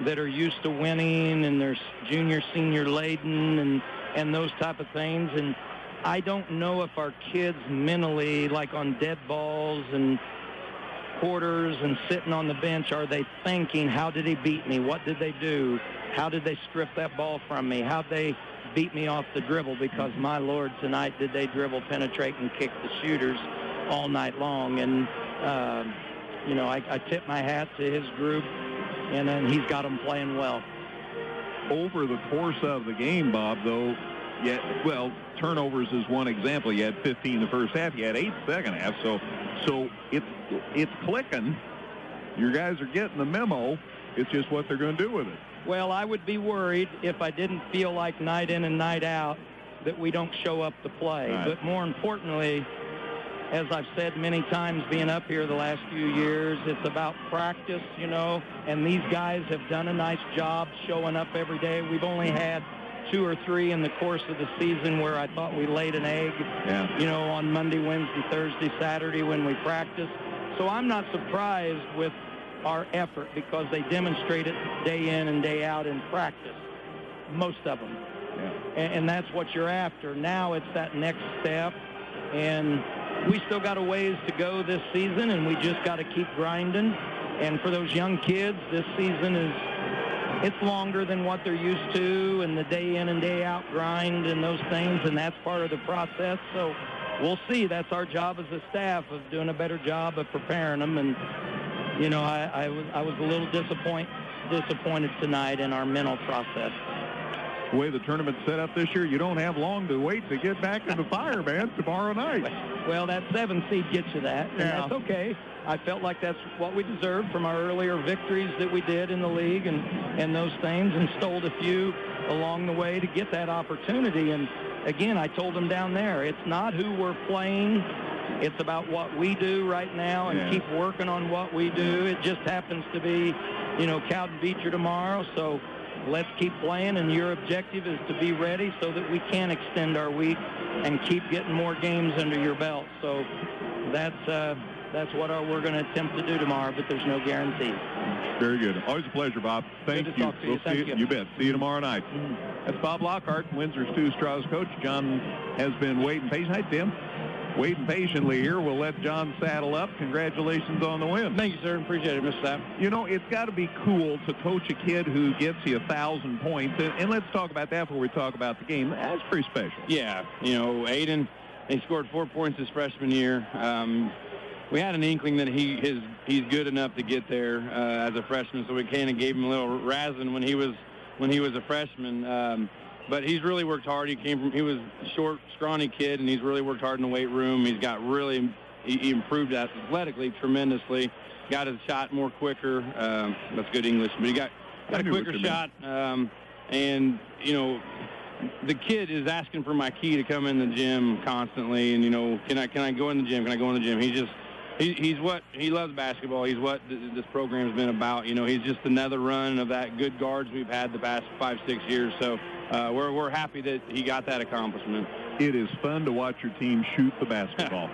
that are used to winning and they're junior, senior laden and those type of things? And I don't know if our kids mentally, like on dead balls and quarters and sitting on the bench, are they thinking, how did he beat me? What did they do? How did they strip that ball from me? How'd they beat me off the dribble? Because, my Lord, tonight did they dribble, penetrate, and kick the shooters all night long. And, you know, I tip my hat to his group, and then he's got them playing well. Over the course of the game, Bob, though, well, turnovers is one example. You had 15 the first half. You had 8 the second half. So it's clicking. Your guys are getting the memo. It's just what they're going to do with it. Well, I would be worried if I didn't feel like night in and night out that we don't show up to play. Right. But more importantly, as I've said many times being up here the last few years, it's about practice, you know, and these guys have done a nice job showing up every day. We've only had 2 or 3 in the course of the season where I thought we laid an egg, you know, on Monday, Wednesday, Thursday, Saturday when we practiced. So I'm not surprised with our effort because they demonstrate it day in and day out in practice, most of them. And that's what you're after. Now it's that next step, and we still got a ways to go this season, and we just got to keep grinding. And for those young kids, this season it's longer than what they're used to, and the day in and day out grind and those things, and that's part of the process. So we'll see. That's our job as a staff, of doing a better job of preparing them. And you know, I was a little disappointed tonight in our mental process. The way the tournament's set up this year, you don't have long to wait to get back in the fire, man, tomorrow night. Well, that 7 seed gets you that, and that's okay. I felt like that's what we deserved from our earlier victories that we did in the league and those things, and stole a few along the way to get that opportunity. And again, I told them down there, it's not who we're playing. It's about what we do right now and keep working on what we do. It just happens to be, you know, Cowden beat you tomorrow, so let's keep playing, and your objective is to be ready so that we can extend our week and keep getting more games under your belt. So that's what we're going to attempt to do tomorrow, but there's no guarantees. Very good. Always a pleasure, Bob. Thank Good to you. talk to you. We'll Thank see you. You bet. See you tomorrow night. That's Bob Lockhart, Windsor Stew-Stras coach. John has been waiting patiently. Hi, Tim. Waiting patiently here. We'll let John saddle up. Congratulations on the win. Thank you, sir. Appreciate it, Mr. Staff. You know, it's got to be cool to coach a kid who gets you 1,000 points. And let's talk about that before we talk about the game. That's pretty special. Yeah. You know, Aiden He scored 4 points his freshman year. We had an inkling that he's good enough to get there as a freshman, so we kind of gave him a little razzing when he was a freshman. But he's really worked hard. He was a short, scrawny kid, and he's really worked hard in the weight room. He improved athletically tremendously. Got his shot more quicker. That's good English, but he got a quicker shot. And the kid is asking for my key to come in the gym constantly. And can I go in the gym? Can I go in the gym? He loves basketball. He's what this program's been about. He's just another run of that good guards we've had the past 5-6 years. So we're happy that he got that accomplishment. It is fun to watch your team shoot the basketball.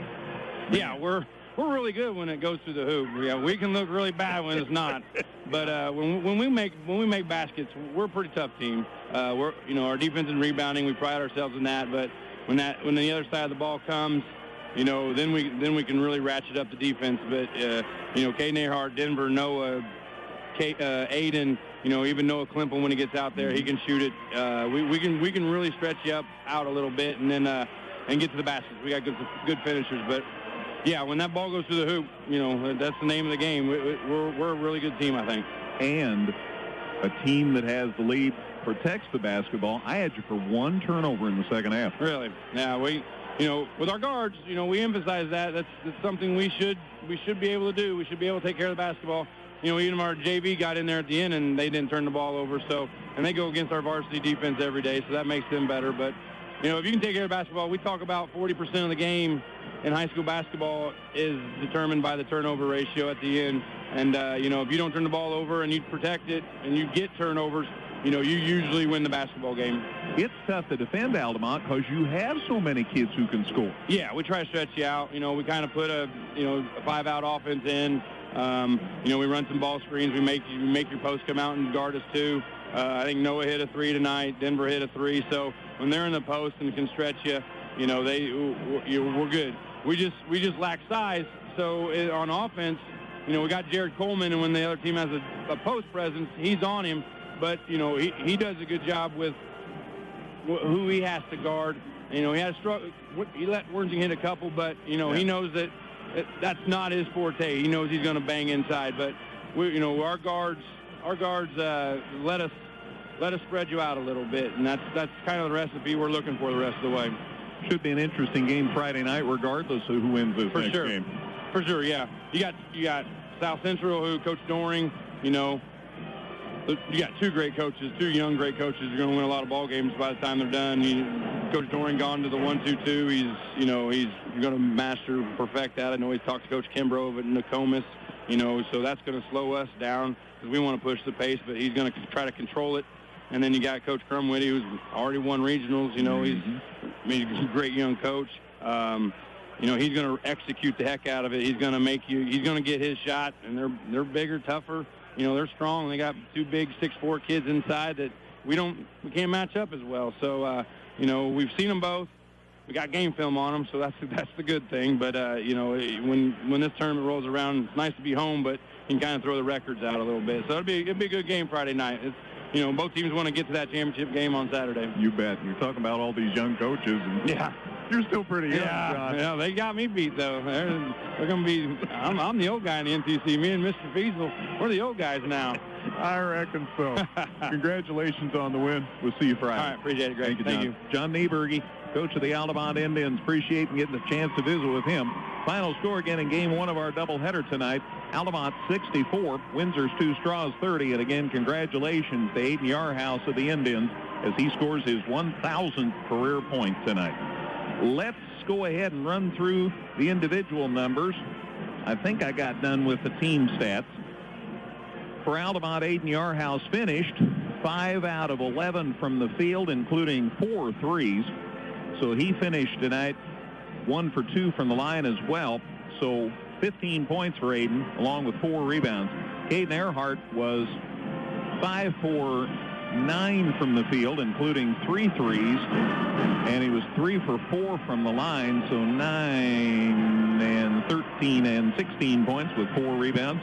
Yeah, we're really good when it goes through the hoop. Yeah, we can look really bad when it's not. But when we make baskets, we're a pretty tough team. Our defense and rebounding, we pride ourselves in that. But when the other side of the ball comes, then we can really ratchet up the defense. But Caden Earhart, Denver, Noah, Aiden, even Noah Klimpel when he gets out there, he can shoot it. We can really stretch you out a little bit and then and get to the baskets. We got good finishers, but yeah, when that ball goes through the hoop, that's the name of the game. We're a really good team, I think. And a team that has the lead protects the basketball. I had you for 1 turnover in the second half. Really? Yeah, with our guards, we emphasize that. That's something we should be able to do. We should be able to take care of the basketball. Even our JV got in there at the end and they didn't turn the ball over. And they go against our varsity defense every day, so that makes them better. But if you can take care of basketball, we talk about 40% of the game in high school basketball is determined by the turnover ratio at the end. And if you don't turn the ball over and you protect it and you get turnovers, you usually win the basketball game. It's tough to defend Altamont because you have so many kids who can score. Yeah, we try to stretch you out. We kind of put a 5-out offense in. We run some ball screens. We make your post come out and guard us too. I think Noah hit a 3 tonight. Denver hit a 3. So when they're in the post and can stretch you, we're good. We just lack size. So on offense, we got Jared Coleman, and when the other team has a post presence, he's on him. But he does a good job with who he has to guard. He had a struggle. He let Worthing hit a couple, but he knows that that's not his forte. He knows he's going to bang inside. But our guards let us spread you out a little bit, and that's kind of the recipe we're looking for the rest of the way. Should be an interesting game Friday night, regardless of who wins this next game. For sure, yeah. You got South Central, who Coach Doring. You got 2 great coaches, 2 young great coaches. You're going to win a lot of ball games by the time they're done. Coach Doring gone to the 1-2-2. He's going to master, perfect that. I know he's talked to Coach Kimbrough at Nokomis. So that's going to slow us down because we want to push the pace, but he's going to try to control it. And then you got Coach Crumwitty, who's already won regionals. He's a great young coach. He's going to execute the heck out of it. He's going to get his shot, and they're bigger, tougher. They're strong. They got 2 big 6'4" kids inside that we can't match up as well. So, we've seen them both. We got game film on them, so that's the good thing. But, when this tournament rolls around, it's nice to be home, but you can kind of throw the records out a little bit. So it'll be a good game Friday night. Both teams want to get to that championship game on Saturday. You bet. You're talking about all these young coaches. And yeah. You're still pretty young, John. Yeah, they got me beat, though. They're going to be – I'm the old guy in the NTC. Me and Mr. Feasel, we're the old guys now. I reckon so. Congratulations on the win. We'll see you Friday. All right, appreciate it, Greg. Thank you. John Nieberge, coach of the Altamont Indians. Appreciate getting the chance to visit with him. Final score again in Game 1 of our doubleheader tonight. Altamont 64, Windsor's Stew-Stras 30. And again, congratulations to Aiden Yarhouse of the Indians as he scores his 1,000th career point tonight. Let's go ahead and run through the individual numbers. I think I got done with the team stats. For Altamont, Aiden Yarhouse finished 5 out of 11 from the field, including 4 threes. So he finished tonight 1 for 2 from the line as well. So 15 points for Aiden, along with 4 rebounds. Caden Earhart was 5 for 9 from the field, including 3 threes. And he was 3 for 4 from the line, so 9 and 13 and 16 points with 4 rebounds.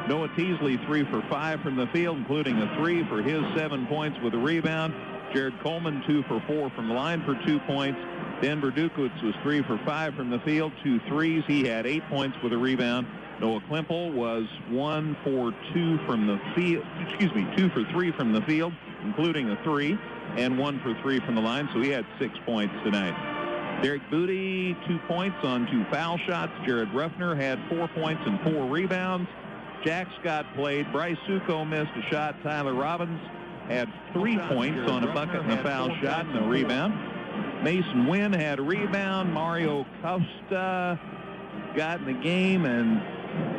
Noah Teasley 3 for 5 from the field, including a 3 for his 7 points with a rebound. Jared Coleman 2 for 4 from the line for 2 points. Denver Dukowitz was 3 for 5 from the field, 2 threes. He had 8 points with a rebound. Noah Klimpel was 1 for 2 from the field, 2 for 3 from the field, including a 3, and 1 for 3 from the line, so he had 6 points tonight. Derek Booty, 2 points on 2 foul shots. Jared Ruffner had 4 points and 4 rebounds. Jack Scott played. Bryce Succo missed a shot. Tyler Robbins had 3 points on a bucket and a foul shot and a rebound. Mason Wynn had a rebound. Mario Costa got in the game and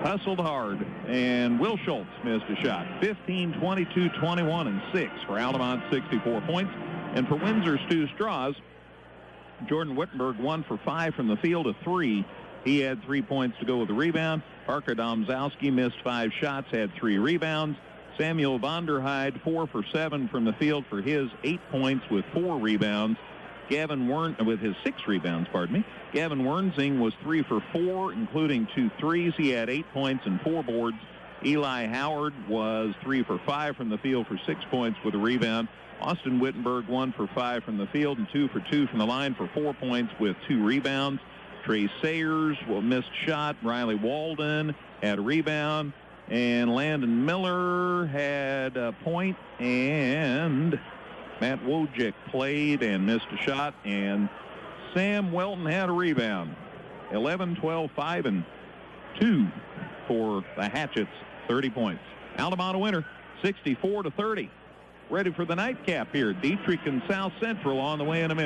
hustled hard. And Will Schultz missed a shot. 15, 22, 21, and 6 for Altamont, 64 points. And for Windsor Stew-Stras, Jordan Wittenberg 1 for 5 from the field, a 3. He had 3 points to go with the rebound. Parker Domzowski missed 5 shots, had 3 rebounds. Samuel Vonderheide 4 for 7 from the field for his 8 points with 4 rebounds. Gavin with his 6 rebounds, Gavin Wernsing was 3 for 4, including 2 threes. He had 8 points and 4 boards. Eli Howard was 3 for 5 from the field for 6 points with a rebound. Austin Wittenberg 1 for 5 from the field and 2 for 2 from the line for 4 points with 2 rebounds. Trey Sayers missed shot. Riley Walden had a rebound. And Landon Miller had a point. And Matt Wojcik played and missed a shot. And Sam Welton had a rebound. 11, 12, 5, and 2 for the Hatchets. 30 points. Altamont a winner, 64-30. Ready for the nightcap here. Dietrich and South Central on the way in a minute.